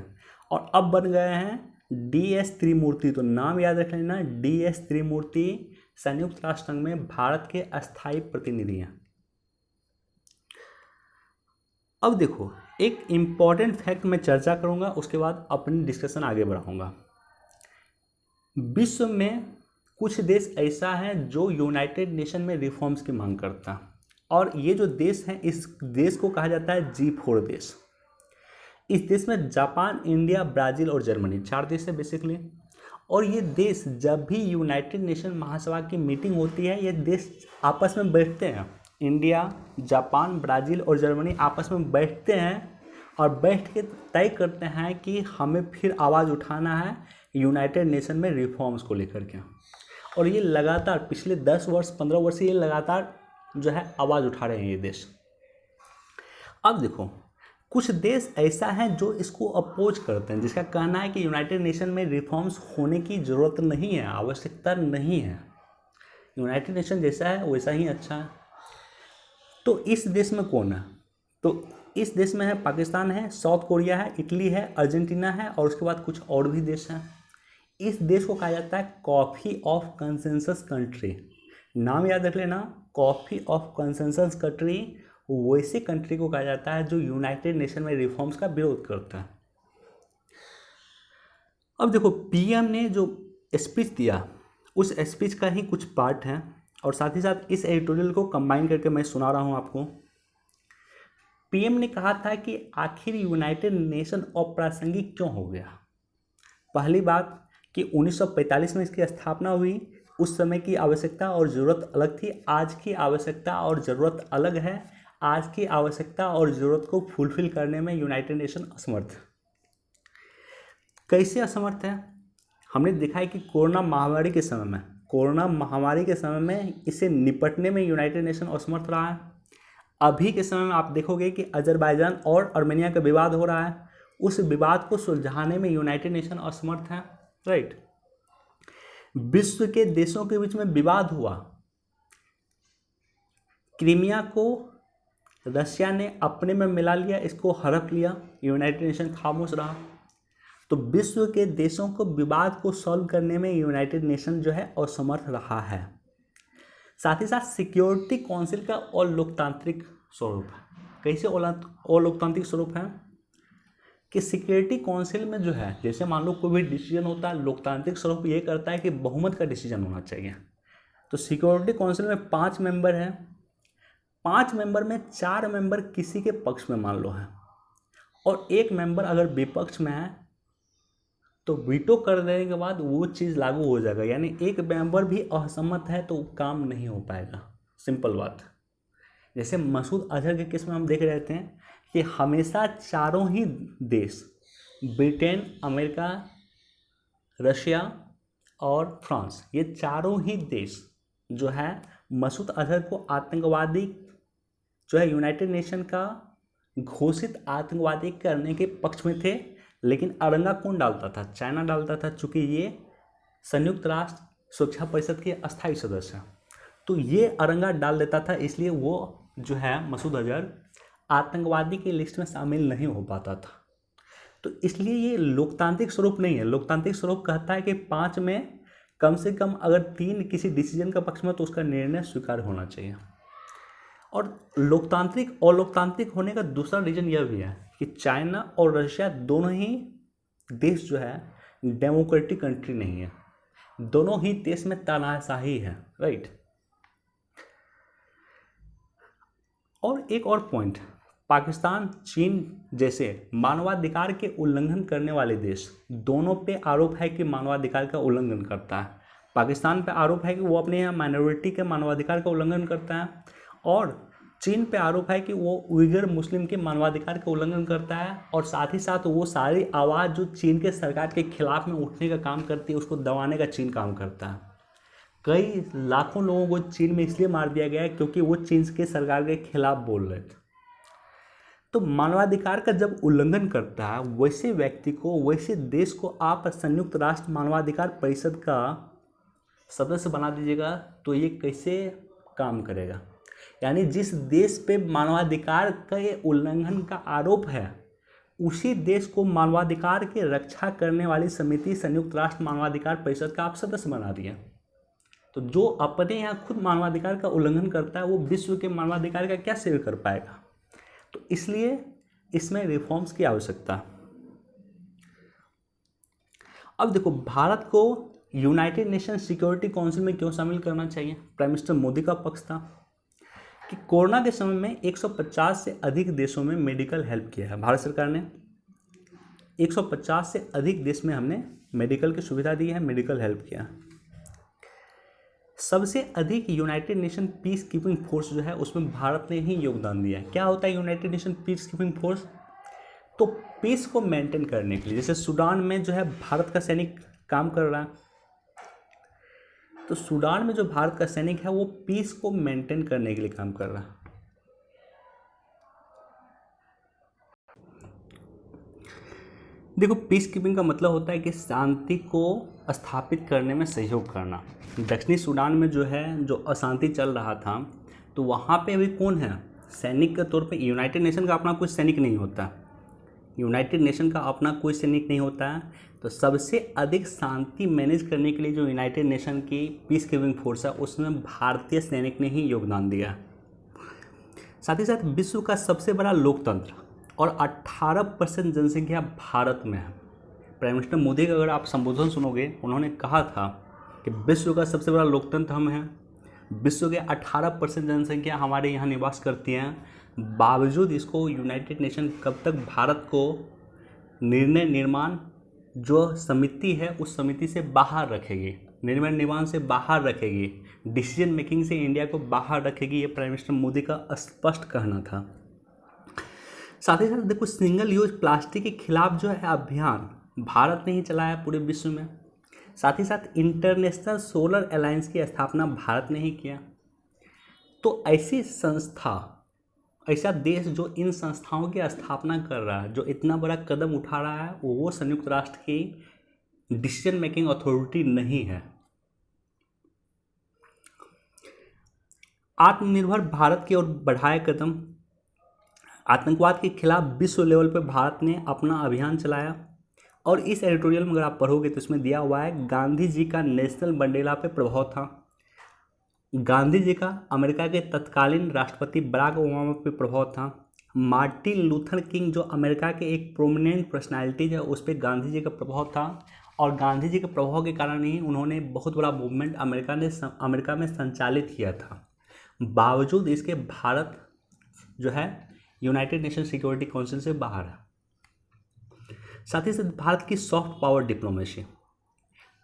और अब बन गए हैं DS त्रिमूर्ति। तो नाम याद रख लेना, DS त्रिमूर्ति संयुक्त राष्ट्र संघ में भारत के अस्थायी प्रतिनिधि हैं। अब देखो, एक इम्पॉर्टेंट फैक्ट मैं चर्चा करूंगा, उसके बाद अपनी डिस्कशन आगे बढ़ाऊंगा। विश्व में कुछ देश ऐसा है जो यूनाइटेड नेशन में रिफॉर्म्स की मांग करता है और ये जो देश हैं इस देश को कहा जाता है G4 देश। इस देश में जापान, इंडिया, ब्राज़ील और जर्मनी 4 देश है बेसिकली। और ये देश जब भी यूनाइटेड नेशन महासभा की मीटिंग होती है ये देश आपस में बैठते हैं, इंडिया, जापान, ब्राज़ील और जर्मनी आपस में बैठते हैं और बैठ के तय करते हैं कि हमें फिर आवाज़ उठाना है यूनाइटेड नेशन में रिफॉर्म्स को लेकर के। और ये लगातार पिछले 10 वर्ष 15 वर्ष से ये लगातार जो है आवाज़ उठा रहे हैं ये देश। अब देखो, कुछ देश ऐसा है जो इसको अपोज करते हैं, जिसका कहना है कि यूनाइटेड नेशन में रिफॉर्म्स होने की ज़रूरत नहीं है, आवश्यकता नहीं है, यूनाइटेड नेशन जैसा है वैसा ही अच्छा है। तो इस देश में कौन है? तो इस देश में है पाकिस्तान है, साउथ कोरिया है, इटली है, अर्जेंटीना है और उसके बाद कुछ और भी देश हैं। इस देश को कहा जाता है कॉफ़ी ऑफ कंसेंसस कंट्री। नाम याद रख लेना, कॉफ़ी ऑफ कंसेंसस कंट्री वैसे कंट्री को कहा जाता है जो यूनाइटेड नेशन में रिफॉर्म्स का विरोध करता है। अब देखो, पीएम ने जो स्पीच दिया उस स्पीच का ही कुछ पार्ट है और साथ ही साथ इस एडिटोरियल को कंबाइन करके मैं सुना रहा हूँ आपको। पीएम ने कहा था कि आखिर यूनाइटेड नेशन अप्रासंगिक क्यों हो गया। पहली बात कि 1945 में इसकी स्थापना हुई, उस समय की आवश्यकता और ज़रूरत अलग थी, आज की आवश्यकता और ज़रूरत अलग है। आज की आवश्यकता और ज़रूरत को फुलफिल करने में यूनाइटेड नेशन असमर्थ। कैसे असमर्थ है? हमने देखा है कि कोरोना महामारी के समय में इसे निपटने में यूनाइटेड नेशन असमर्थ रहा है। अभी के समय में आप देखोगे कि अजरबैजान और आर्मेनिया का विवाद हो रहा है, उस विवाद को सुलझाने में यूनाइटेड नेशन असमर्थ है, राइट। विश्व के देशों के बीच में विवाद हुआ, क्रीमिया को रशिया ने अपने में मिला लिया, इसको हड़प लिया, यूनाइटेड नेशन खामोश रहा। तो विश्व के देशों को विवाद को सॉल्व करने में यूनाइटेड नेशन जो है असमर्थ रहा है। साथ ही साथ सिक्योरिटी काउंसिल का और लोकतांत्रिक स्वरूप है। कैसे अलोकतांत्रिक स्वरूप है कि सिक्योरिटी काउंसिल में जो है, जैसे मान लो कोई भी डिसीजन होता है, लोकतांत्रिक स्वरूप ये करता है कि बहुमत का डिसीजन होना चाहिए। तो सिक्योरिटी काउंसिल में 5 मेंबर हैं, 5 मेंबर में 4 मेंबर किसी के पक्ष में मान लो है और 1 मेंबर अगर विपक्ष में है तो वीटो कर देने के बाद वो चीज़ लागू हो जाएगा, यानी 1 मेंबर भी असहमत है तो काम नहीं हो पाएगा। सिंपल बात। जैसे मसूद अजहर के केस में हम देख रहे थे कि हमेशा चारों ही देश, ब्रिटेन, अमेरिका, रशिया और फ्रांस, ये चारों ही देश जो है मसूद अजहर को आतंकवादी जो है यूनाइटेड नेशन का घोषित आतंकवादी करने के पक्ष में थे। लेकिन अड़ंगा कौन डालता था? चाइना डालता था, चूँकि ये संयुक्त राष्ट्र सुरक्षा परिषद के अस्थायी सदस्य हैं। तो ये अड़ंगा डाल देता था, इसलिए वो जो है मसूद अजहर आतंकवादी की लिस्ट में शामिल नहीं हो पाता था। तो इसलिए ये लोकतांत्रिक स्वरूप नहीं है। लोकतांत्रिक स्वरूप कहता है कि 5 में कम से कम अगर 3 किसी डिसीजन का पक्ष में तो उसका निर्णय स्वीकार होना चाहिए। और लोकतांत्रिक और लोकतांत्रिक होने का दूसरा रीजन यह भी है कि चाइना और रशिया दोनों ही देश जो है डेमोक्रेटिक कंट्री नहीं है, दोनों ही देश में तानाशाही है, राइट। और एक और पॉइंट, पाकिस्तान, चीन जैसे मानवाधिकार के उल्लंघन करने वाले देश, दोनों पे आरोप है कि मानवाधिकार का उल्लंघन करता है। पाकिस्तान पे आरोप है कि वो अपने यहाँ माइनॉरिटी के मानवाधिकार का उल्लंघन करता है और चीन पे आरोप है कि वो उइगर मुस्लिम के मानवाधिकार का उल्लंघन करता है और साथ ही साथ वो सारी आवाज़ जो चीन के सरकार के खिलाफ में उठने का काम करती है उसको दबाने का चीन काम करता है। कई लाखों लोगों को चीन में इसलिए मार दिया गया है क्योंकि वो चीन के सरकार के खिलाफ बोल रहे थे। तो मानवाधिकार का जब उल्लंघन करता है वैसे व्यक्ति को, वैसे देश को आप संयुक्त राष्ट्र मानवाधिकार परिषद का सदस्य बना दीजिएगा तो ये कैसे काम करेगा? यानी जिस देश पे मानवाधिकार के उल्लंघन का आरोप है उसी देश को मानवाधिकार की रक्षा करने वाली समिति संयुक्त राष्ट्र मानवाधिकार परिषद का आप सदस्य बना दिए। तो जो अपने यहाँ खुद मानवाधिकार का उल्लंघन करता है वो विश्व के मानवाधिकार का क्या सेवा कर पाएगा? तो इसलिए इसमें रिफॉर्म्स की आवश्यकता। अब देखो, भारत को यूनाइटेड नेशन सिक्योरिटी काउंसिल में क्यों शामिल करना चाहिए? प्राइम मिनिस्टर मोदी का पक्ष था कि कोरोना के समय में 150 से अधिक देशों में मेडिकल हेल्प किया है भारत सरकार ने। 150 से अधिक देश में हमने मेडिकल की सुविधा दी है, मेडिकल हेल्प किया। सबसे अधिक United nation peace keeping force जो है उसमें भारत ने ही योगदान दिया है। क्या होता है United nation peace keeping force? तो पीस को मेंटेन करने के लिए, जैसे सूडान में जो है भारत का सैनिक काम कर रहा है, तो सूडान में जो भारत का सैनिक है वो पीस को मेंटेन करने के लिए काम कर रहा है। देखो, पीस कीपिंग का मतलब होता है कि शांति को स्थापित करने में सहयोग करना। दक्षिणी सूडान में जो है, जो अशांति चल रहा था, तो वहाँ पे अभी कौन है सैनिक के तौर पे? यूनाइटेड नेशन का अपना कोई सैनिक नहीं होता, यूनाइटेड नेशन का अपना कोई सैनिक नहीं होता है। तो सबसे अधिक शांति मैनेज करने के लिए जो यूनाइटेड नेशन की पीस कीपिंग फोर्स है उसमें भारतीय सैनिक ने ही योगदान दिया। साथ ही साथ विश्व का सबसे बड़ा लोकतंत्र और 18% जनसंख्या भारत में है। प्राइम मिनिस्टर मोदी का अगर आप संबोधन सुनोगे, उन्होंने कहा था कि विश्व का सबसे बड़ा लोकतंत्र हम हैं, विश्व के 18% जनसंख्या हमारे यहाँ निवास करती हैं, बावजूद इसको यूनाइटेड नेशन कब तक भारत को निर्णय निर्माण जो समिति है उस समिति से बाहर रखेगी, निर्णय निर्माण से बाहर रखेगी, डिसीजन मेकिंग से इंडिया को बाहर रखेगी, ये प्राइम मिनिस्टर मोदी का स्पष्ट कहना था। साथ ही साथ देखो, सिंगल यूज प्लास्टिक के खिलाफ जो है अभियान भारत ने ही चलाया पूरे विश्व में। साथ ही साथ इंटरनेशनल सोलर अलायंस की स्थापना भारत ने ही किया। तो ऐसी संस्था, ऐसा देश जो इन संस्थाओं की स्थापना कर रहा है, जो इतना बड़ा कदम उठा रहा है, वो संयुक्त राष्ट्र की डिसीजन मेकिंग अथॉरिटी नहीं है। आत्मनिर्भर भारत की ओर बढ़ाए कदम। आतंकवाद के खिलाफ विश्व लेवल पर भारत ने अपना अभियान चलाया और इस एडिटोरियल में अगर आप पढ़ोगे तो इसमें दिया हुआ है गांधी जी का नेल्सन मंडेला पे प्रभाव था, गांधी जी का अमेरिका के तत्कालीन राष्ट्रपति बराक ओबामा पे प्रभाव था, मार्टिन लूथर किंग जो अमेरिका के एक प्रोमिनेंट पर्सनालिटीज है, उस पर गांधी जी का प्रभाव था, और गांधी जी के प्रभाव के कारण ही उन्होंने बहुत बड़ा मूवमेंट अमेरिका में संचालित किया था। बावजूद इसके भारत जो है यूनाइटेड नेशन सिक्योरिटी काउंसिल से बाहर है। साथ ही साथ भारत की सॉफ्ट पावर डिप्लोमेसी,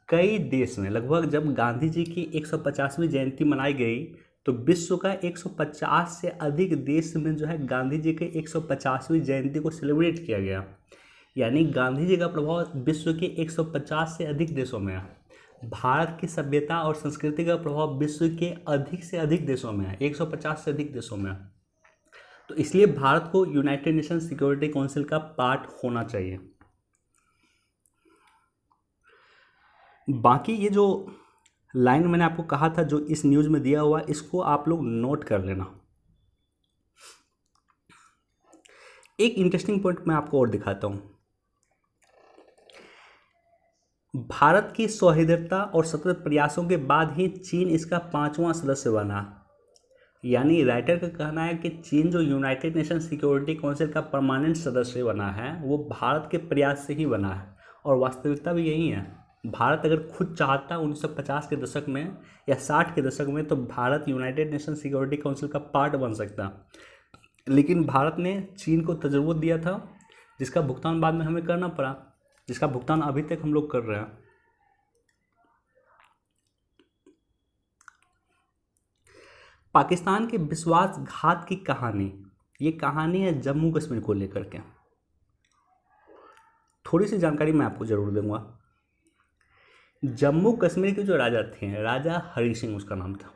कई देश में लगभग जब गांधी जी की 150वीं जयंती मनाई गई तो विश्व का 150 से अधिक देश में जो है गांधी जी के 150वीं जयंती को सेलिब्रेट किया गया। यानी गांधी जी का प्रभाव विश्व के 150 से अधिक देशों में है। भारत की सभ्यता और संस्कृति का प्रभाव विश्व के अधिक से अधिक देशों में है, 150 से अधिक देशों में है। तो इसलिए भारत को यूनाइटेड नेशन सिक्योरिटी काउंसिल का पार्ट होना चाहिए। बाकी ये जो लाइन मैंने आपको कहा था जो इस न्यूज़ में दिया हुआ, इसको आप लोग नोट कर लेना। एक इंटरेस्टिंग पॉइंट मैं आपको और दिखाता हूँ। भारत की सौहार्दता और सतत प्रयासों के बाद ही चीन इसका 5वां सदस्य बना। यानी राइटर का कहना है कि चीन जो यूनाइटेड नेशन सिक्योरिटी काउंसिल का परमानेंट सदस्य बना है वो भारत के प्रयास से ही बना है, और वास्तविकता भी यही है। भारत अगर खुद चाहता 1950 के दशक में या 60 के दशक में तो Bharat United nation security council का पार्ट बन सकता, लेकिन भारत ने चीन को तजुर्बा दिया था जिसका भुगतान बाद में हमें करना पड़ा, जिसका भुगतान अभी तक हम लोग कर रहे हैं। पाकिस्तान के विश्वासघात की कहानी, ये कहानी है जम्मू कश्मीर को लेकर के। थोड़ी सी जानकारी मैं आपको जरूर दूंगा। जम्मू कश्मीर के जो राजा थे, राजा हरि सिंह उसका नाम था।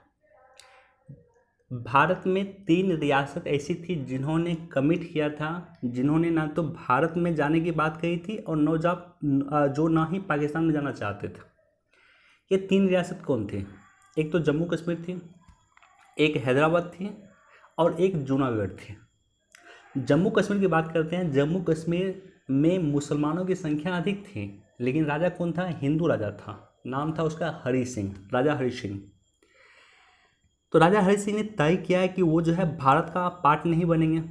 भारत में 3 रियासत ऐसी थी जिन्होंने कमिट किया था, जिन्होंने ना तो भारत में जाने की बात कही थी और जो ना ही पाकिस्तान में जाना चाहते थे। ये 3 रियासत कौन थे? एक तो जम्मू कश्मीर थी, एक हैदराबाद थी और एक जूनागढ़ थी। जम्मू कश्मीर की बात करते हैं। जम्मू कश्मीर में मुसलमानों की संख्या अधिक थी, लेकिन राजा कौन था? हिंदू राजा था, नाम था उसका हरि सिंह, राजा हरि सिंह। तो राजा हरि सिंह ने तय किया है कि वो जो है भारत का पार्ट नहीं बनेंगे,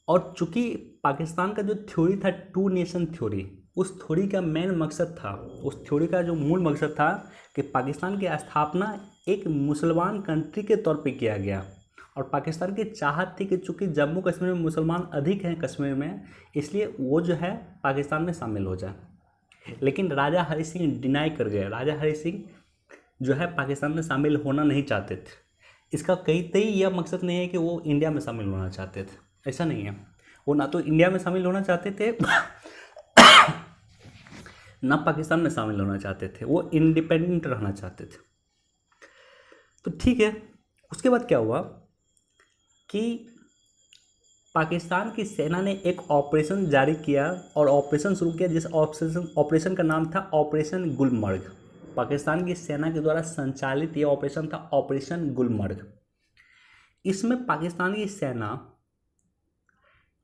और चूंकि पाकिस्तान का जो थ्योरी था 2 नेशन थ्योरी, उस थ्योरी का मेन मकसद था, उस थ्योरी का जो मूल मकसद था कि पाकिस्तान की स्थापना एक मुसलमान कंट्री के तौर पे किया गया, और पाकिस्तान की चाहत थी कि चूंकि जम्मू कश्मीर में मुसलमान अधिक हैं कश्मीर में, इसलिए वो जो है पाकिस्तान में शामिल हो जाए। लेकिन राजा हरि सिंह डिनाई कर गए। राजा हरि सिंह जो है पाकिस्तान में शामिल होना नहीं चाहते थे। इसका कई यह मकसद नहीं है कि वो इंडिया में शामिल होना चाहते थे, ऐसा नहीं है। वो ना तो इंडिया में शामिल होना चाहते थे ना पाकिस्तान में शामिल होना चाहते थे, वो इंडिपेंडेंट रहना चाहते थे। तो ठीक है, उसके बाद क्या हुआ कि पाकिस्तान की सेना ने एक ऑपरेशन जारी किया और ऑपरेशन शुरू किया, जिस ऑपरेशन का नाम था ऑपरेशन गुलमर्ग। पाकिस्तान की सेना के द्वारा संचालित ये ऑपरेशन था ऑपरेशन गुलमर्ग। इसमें पाकिस्तान की सेना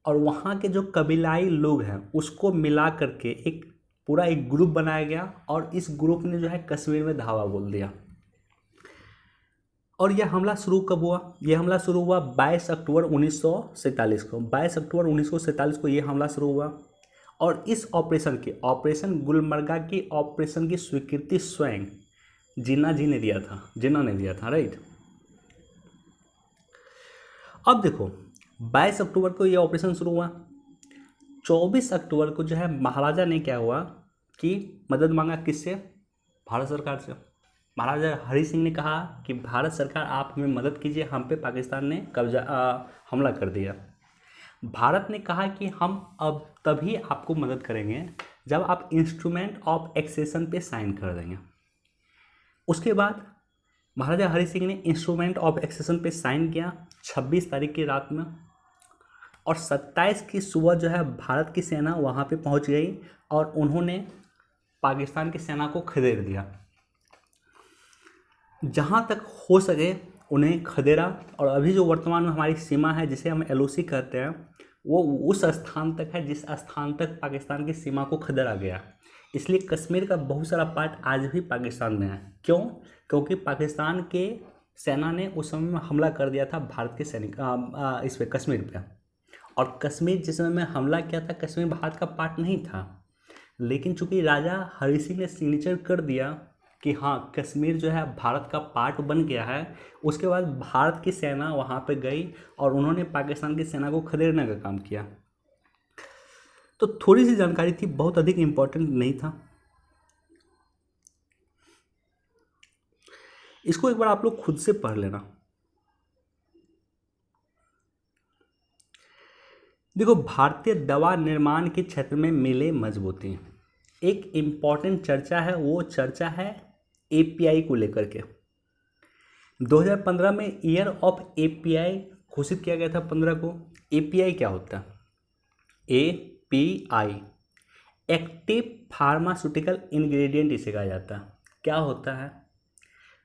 और वहाँ के जो कबीलाई लोग हैं उसको मिला करके एक ग्रुप बनाया गया, और इस ग्रुप ने जो है कश्मीर में धावा बोल दिया। और यह हमला शुरू कब हुआ? यह हमला शुरू हुआ 22 अक्टूबर 1947 को। 22 अक्टूबर 1947 को यह हमला शुरू हुआ, और इस ऑपरेशन गुलमर्गा की ऑपरेशन की स्वीकृति स्वयं जिन्ना ने दिया था, राइट। अब देखो 22 अक्टूबर को यह ऑपरेशन शुरू हुआ। 24 अक्टूबर को जो है महाराजा ने क्या हुआ कि मदद मांगा, किससे? भारत सरकार से। महाराजा हरि सिंह ने कहा कि भारत सरकार आप हमें मदद कीजिए, हम पे पाकिस्तान ने हमला कर दिया। भारत ने कहा कि हम अब तभी आपको मदद करेंगे जब आप इंस्ट्रूमेंट ऑफ एक्सेशन पे साइन कर देंगे। उसके बाद महाराजा हरि सिंह ने इंस्ट्रूमेंट ऑफ एक्सेशन पे साइन किया 26 तारीख की रात में, और 27 की सुबह जो है भारत की सेना वहाँ पे पहुँच गई और उन्होंने पाकिस्तान की सेना को खदेड़ दिया। जहाँ तक हो सके उन्हें खदेड़ा, और अभी जो वर्तमान में हमारी सीमा है जिसे हम LOC कहते हैं, वो उस स्थान तक है जिस स्थान तक पाकिस्तान की सीमा को खदेड़ा गया। इसलिए कश्मीर का बहुत सारा पार्ट आज भी पाकिस्तान में है। क्यों? क्योंकि पाकिस्तान के सेना ने उस समय में हमला कर दिया था भारत के सैनिक इस पे कश्मीर पे। और कश्मीर जिस समय में हमला किया था, कश्मीर भारत का पार्ट नहीं था, लेकिन चूंकि राजा हरि सिंह ने सिग्नेचर कर दिया कि हाँ कश्मीर जो है भारत का पार्ट बन गया है, उसके बाद भारत की सेना वहाँ पे गई और उन्होंने पाकिस्तान की सेना को खदेड़ने का काम किया। तो थोड़ी सी जानकारी थी, बहुत अधिक इम्पोर्टेंट नहीं था। इसको एक बार आप लोग खुद से पढ़ लेना। देखो, भारतीय दवा निर्माण के क्षेत्र में मिले मजबूती, एक इम्पॉर्टेंट चर्चा है, वो चर्चा है एपीआई को लेकर के। 2015 में ईयर ऑफ एपीआई घोषित किया गया था 15 को। एपीआई क्या होता है? एपीआई एक्टिव फार्मास्यूटिकल इंग्रेडिएंट इसे कहा जाता है। क्या होता है?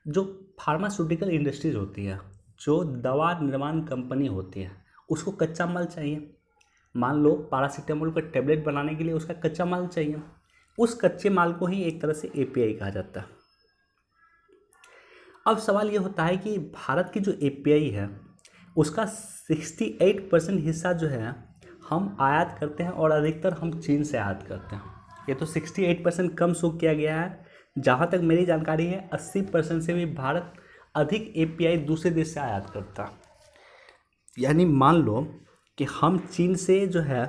जो फार्मास्यूटिकल इंडस्ट्रीज होती है, जो दवा निर्माण कंपनी होती है, उसको कच्चा माल चाहिए। मान लो पैरासीटामोल का टेबलेट बनाने के लिए उसका कच्चा माल चाहिए, उस कच्चे माल को ही एक तरह से एपीआई कहा जाता है। अब सवाल ये होता है कि भारत की जो एपीआई है उसका 68% हिस्सा जो है हम आयात करते हैं और अधिकतर हम चीन से आयात करते हैं। ये तो 68% कम शो किया गया है। जहाँ तक मेरी जानकारी है 80% से भी भारत अधिक एपीआई दूसरे देश से आयात करता है। यानी मान लो कि हम चीन से जो है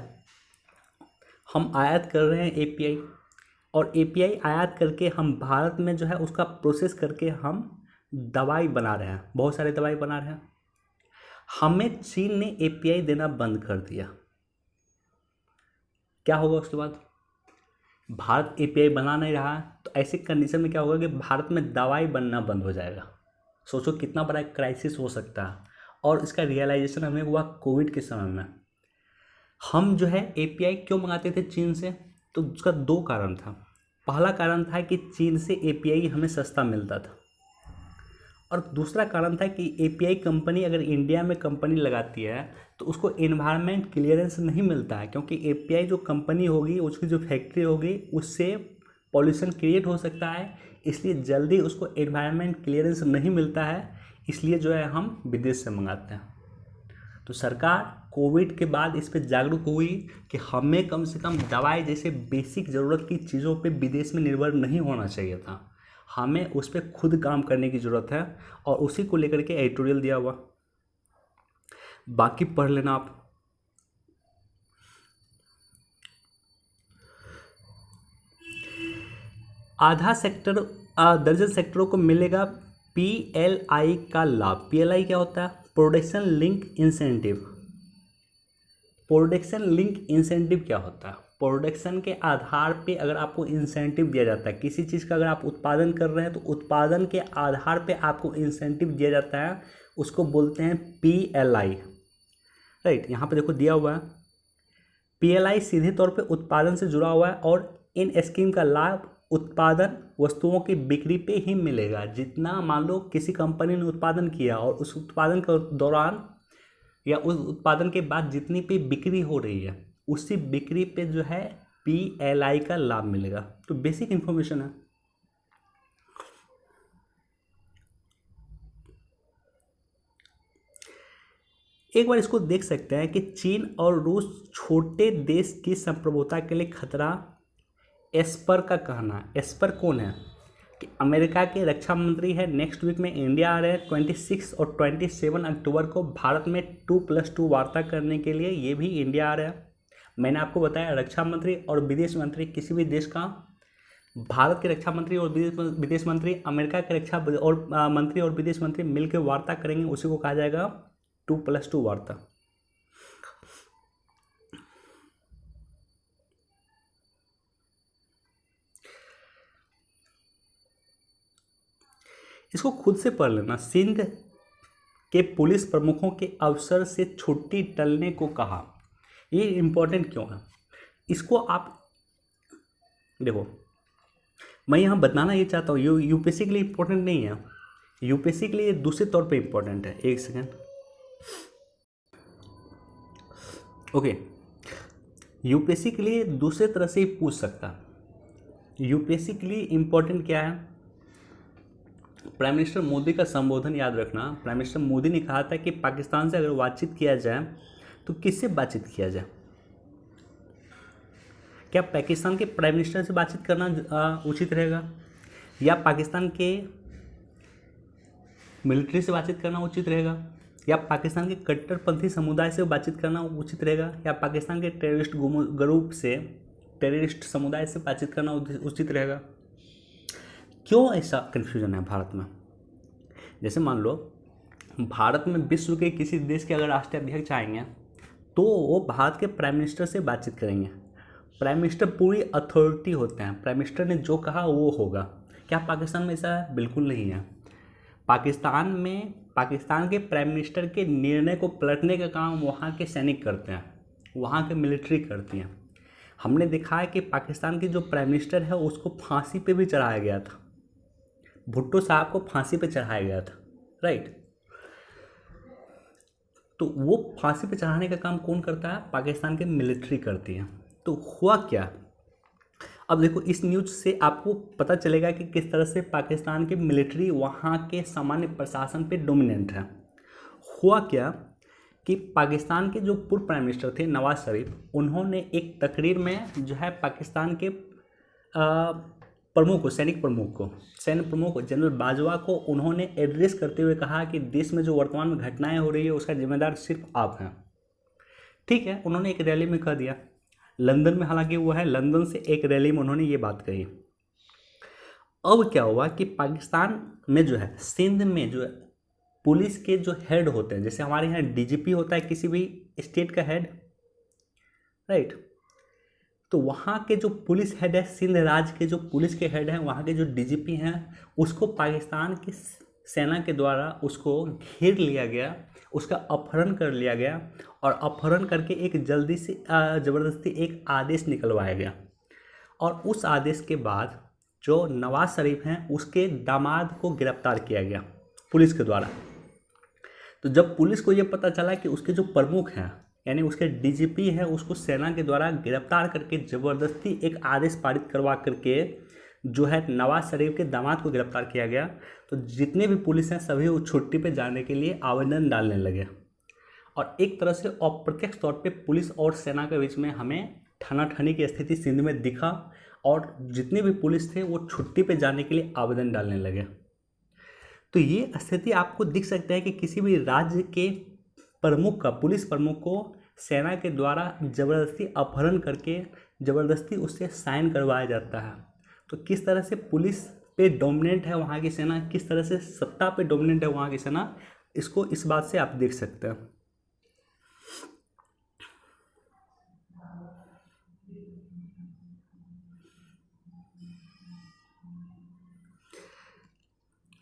हम आयात कर रहे हैं एपीआई, और एपीआई आयात करके हम भारत में जो है उसका प्रोसेस करके हम दवाई बना रहे हैं, बहुत सारे दवाई बना रहे हैं। हमें चीन ने एपीआई देना बंद कर दिया, क्या होगा उसके बाद? भारत एपीआई बना नहीं रहा है, तो ऐसी कंडीशन में क्या होगा कि भारत में दवाई बनना बंद हो जाएगा। सोचो कितना बड़ा क्राइसिस हो सकता है। और इसका रियलाइजेशन हमें हुआ कोविड के समय में। हम जो है एपीआई क्यों मंगाते थे चीन से? तो उसका दो कारण था। पहला कारण था कि चीन से एपीआई हमें सस्ता मिलता था, और दूसरा कारण था कि एपीआई कंपनी अगर इंडिया में कंपनी लगाती है तो उसको एनवायरनमेंट क्लियरेंस नहीं मिलता है, क्योंकि एपीआई जो कंपनी होगी, उसकी जो फैक्ट्री होगी, उससे पॉल्यूशन क्रिएट हो सकता है, इसलिए जल्दी उसको एनवायरनमेंट क्लियरेंस नहीं मिलता है, इसलिए जो है हम विदेश से मंगाते हैं। तो सरकार कोविड के बाद इस पर जागरूक हुई कि हमें कम से कम दवाई जैसे बेसिक ज़रूरत की चीज़ों पे विदेश में निर्भर नहीं होना चाहिए था, हमें उस पर खुद काम करने की ज़रूरत है, और उसी को लेकर के एडिटोरियल दिया हुआ, बाकी पढ़ लेना आप। आधा सेक्टर दर्जन सेक्टरों को मिलेगा पीएलआई का लाभ। पीएलआई क्या होता है? Production link incentive. Production link incentive क्या होता है? प्रोडक्शन के आधार पे अगर आपको इंसेंटिव दिया जाता है, किसी चीज़ का अगर आप उत्पादन कर रहे हैं तो उत्पादन के आधार पे आपको इंसेंटिव दिया जाता है, उसको बोलते हैं पीएलआई। राइट, यहाँ पे देखो दिया हुआ है, पीएलआई सीधे तौर पे उत्पादन से जुड़ा हुआ है, और इन स्कीम का लाभ उत्पादन वस्तुओं की बिक्री पे ही मिलेगा। जितना मान लो किसी कंपनी ने उत्पादन किया और उस उत्पादन के दौरान या उस उत्पादन के बाद जितनी पे बिक्री हो रही है, उसी बिक्री पे जो है पीएलआई का लाभ मिलेगा। तो बेसिक इंफॉर्मेशन है। एक बार इसको देख सकते हैं कि चीन और रूस छोटे देश की संप्रभुता के लिए खतरा। एस्पर का कहना है, एस्पर कौन है? कि अमेरिका के रक्षा मंत्री है, नेक्स्ट वीक में इंडिया आ रहे हैं 26 और 27 अक्टूबर को भारत में 2+2 वार्ता करने के लिए, ये भी इंडिया आ रहे हैं। मैंने आपको बताया रक्षा मंत्री और विदेश मंत्री किसी भी देश का, भारत के रक्षा मंत्री और विदेश मंत्री अमेरिका के रक्षा और मंत्री और विदेश मंत्री मिलकर वार्ता करेंगे, उसी को कहा जाएगा 2+2 वार्ता। इसको खुद से पढ़ लेना। सिंध के पुलिस प्रमुखों के अवसर से छुट्टी टलने को कहा। ये इम्पोर्टेंट क्यों है? इसको आप देखो, मैं यहाँ बताना ये चाहता हूँ, यूपीएससी के लिए इम्पोर्टेंट नहीं है, यूपीएससी के लिए दूसरे तौर पे इम्पोर्टेंट है। एक सेकेंड, ओके, यूपीएससी के लिए दूसरे तरह से ही पूछ सकता है। यूपीएससी के लिए इम्पोर्टेंट क्या है? प्राइम मिनिस्टर मोदी का संबोधन याद रखना। प्राइम मिनिस्टर मोदी ने कहा था कि पाकिस्तान से अगर बातचीत किया जाए तो किससे बातचीत किया जाए? क्या पाकिस्तान के प्राइम मिनिस्टर से बातचीत करना उचित रहेगा, या पाकिस्तान के मिलिट्री से बातचीत करना उचित रहेगा, या पाकिस्तान के कट्टरपंथी समुदाय से बातचीत करना उचित रहेगा, या पाकिस्तान के टेररिस्ट ग्रुप से, टेररिस्ट समुदाय से बातचीत करना उचित रहेगा? क्यों ऐसा कन्फ्यूजन है भारत में? जैसे मान लो भारत में विश्व के किसी देश के अगर राष्ट्रीय अध्यक्ष आएंगे तो वो भारत के प्राइम मिनिस्टर से बातचीत करेंगे। प्राइम मिनिस्टर पूरी अथॉरिटी होते हैं, प्राइम मिनिस्टर ने जो कहा वो होगा। क्या पाकिस्तान में ऐसा है? बिल्कुल नहीं है। पाकिस्तान में पाकिस्तान के प्राइम मिनिस्टर के निर्णय को पलटने का काम वहाँ के सैनिक करते हैं, वहाँ के मिलिट्री करती हैं। हमने देखा है कि पाकिस्तान के जो प्राइम मिनिस्टर है उसको फांसी पे भी चढ़ाया गया था, भुट्टो साहब को फांसी पे चढ़ाया गया था, राइट। तो वो फांसी पे चढ़ाने का काम कौन करता है? पाकिस्तान के मिलिट्री करती है। तो हुआ क्या? अब देखो, इस न्यूज़ से आपको पता चलेगा कि किस तरह से पाकिस्तान की मिलिट्री वहाँ के सामान्य प्रशासन पे डोमिनेंट है। हुआ क्या कि पाकिस्तान के जो पूर्व प्राइम मिनिस्टर थे नवाज शरीफ, उन्होंने एक तकरीर में जो है पाकिस्तान के प्रमुख को, सैन्य प्रमुख जनरल बाजवा को उन्होंने एड्रेस करते हुए कहा कि देश में जो वर्तमान में घटनाएं हो रही है उसका जिम्मेदार सिर्फ आप हैं। ठीक है, उन्होंने एक रैली में कह दिया। लंदन में हालांकि हुआ है, लंदन से एक रैली में उन्होंने ये बात कही। अब क्या हुआ कि पाकिस्तान में जो है, सिंध में जो है, पुलिस के जो हेड होते हैं, जैसे हमारे यहाँ डीजीपी होता है किसी भी स्टेट का हेड, राइट। तो वहाँ के जो पुलिस हेड है, सिंध राज्य के जो पुलिस के हेड हैं, वहाँ के जो डीजीपी हैं, उसको पाकिस्तान की सेना के द्वारा उसको घेर लिया गया, उसका अपहरण कर लिया गया, और अपहरण करके एक जल्दी से ज़बरदस्ती एक आदेश निकलवाया गया। और उस आदेश के बाद जो नवाज शरीफ हैं उसके दामाद को गिरफ्तार किया गया पुलिस के द्वारा। तो जब पुलिस को ये पता चला कि उसके जो प्रमुख हैं, यानी उसके डीजीपी हैं, उसको सेना के द्वारा गिरफ्तार करके ज़बरदस्ती एक आदेश पारित करवा करके जो है नवाज शरीफ के दामाद को गिरफ्तार किया गया, तो जितने भी पुलिस हैं सभी वो छुट्टी पे जाने के लिए आवेदन डालने लगे। और एक तरह से अप्रत्यक्ष तौर पे पुलिस और सेना के बीच में हमें ठनाठनी की स्थिति सिंध में दिखा, और जितने भी पुलिस थे वो छुट्टी पे जाने के लिए आवेदन डालने लगे। तो ये स्थिति आपको दिख सकता है कि किसी भी राज्य के प्रमुख का, पुलिस प्रमुख को सेना के द्वारा ज़बरदस्ती अपहरण करके ज़बरदस्ती उससे साइन करवाया जाता है। तो किस तरह से पुलिस पे डोमिनेंट है वहाँ की सेना, किस तरह से सत्ता पे डोमिनेंट है वहाँ की सेना, इसको इस बात से आप देख सकते हैं।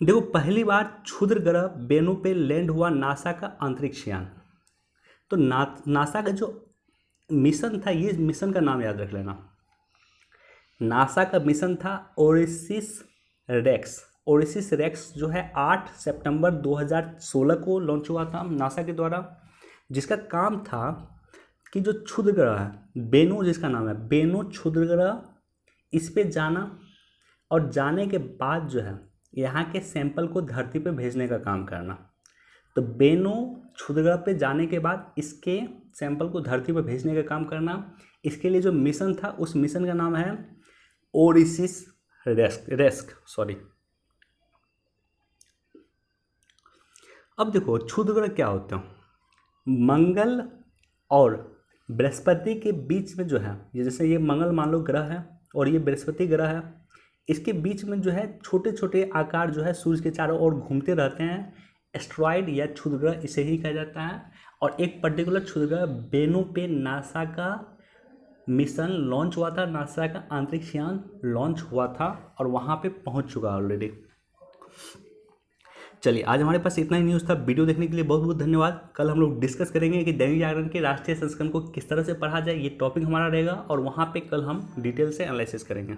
देखो, पहली बार क्षुद्र ग्रह बेनू पे लैंड हुआ नासा का अंतरिक्ष यान। तो नासा का जो मिशन था, ये मिशन का नाम याद रख लेना। नासा का मिशन था ओरिसिस रेक्स। ओरिसिस रेक्स जो है 8 सितंबर 2016 को लॉन्च हुआ था नासा के द्वारा, जिसका काम था कि जो क्षुद्र ग्रह है बेनू, जिसका नाम है बेनू क्षुद्र ग्रह, इस पे जाना, और जाने के बाद जो है यहाँ के सैंपल को धरती पे भेजने का काम करना। तो बेनू क्षुद्र ग्रह पे जाने के बाद इसके सैंपल को धरती पे भेजने का काम करना। इसके लिए जो मिशन था, उस मिशन का नाम है ओरिसिस रेस्क। अब देखो, क्षुद्र ग्रह क्या होते हैं? मंगल और बृहस्पति के बीच में जो है, ये जैसे ये मंगल मान लो ग्रह है और ये बृहस्पति ग्रह है, इसके बीच में जो है छोटे छोटे आकार जो है सूर्य के चारों ओर घूमते रहते हैं। एस्ट्रॉइड या क्षुद्र ग्रह इसे ही कहा जाता है। और एक पर्टिकुलर क्षुद्र ग्रह बेनू पे नासा का मिशन लॉन्च हुआ था, नासा का अंतरिक्ष यान लॉन्च हुआ था और वहाँ पे पहुँच चुका ऑलरेडी। चलिए, आज हमारे पास इतना ही न्यूज़ था। वीडियो देखने के लिए बहुत बहुत धन्यवाद। कल हम लोग डिस्कस करेंगे कि दैनिक जागरण के राष्ट्रीय संस्करण को किस तरह से पढ़ा जाए, ये टॉपिक हमारा रहेगा, और वहाँ पे कल हम डिटेल से एनालिसिस करेंगे।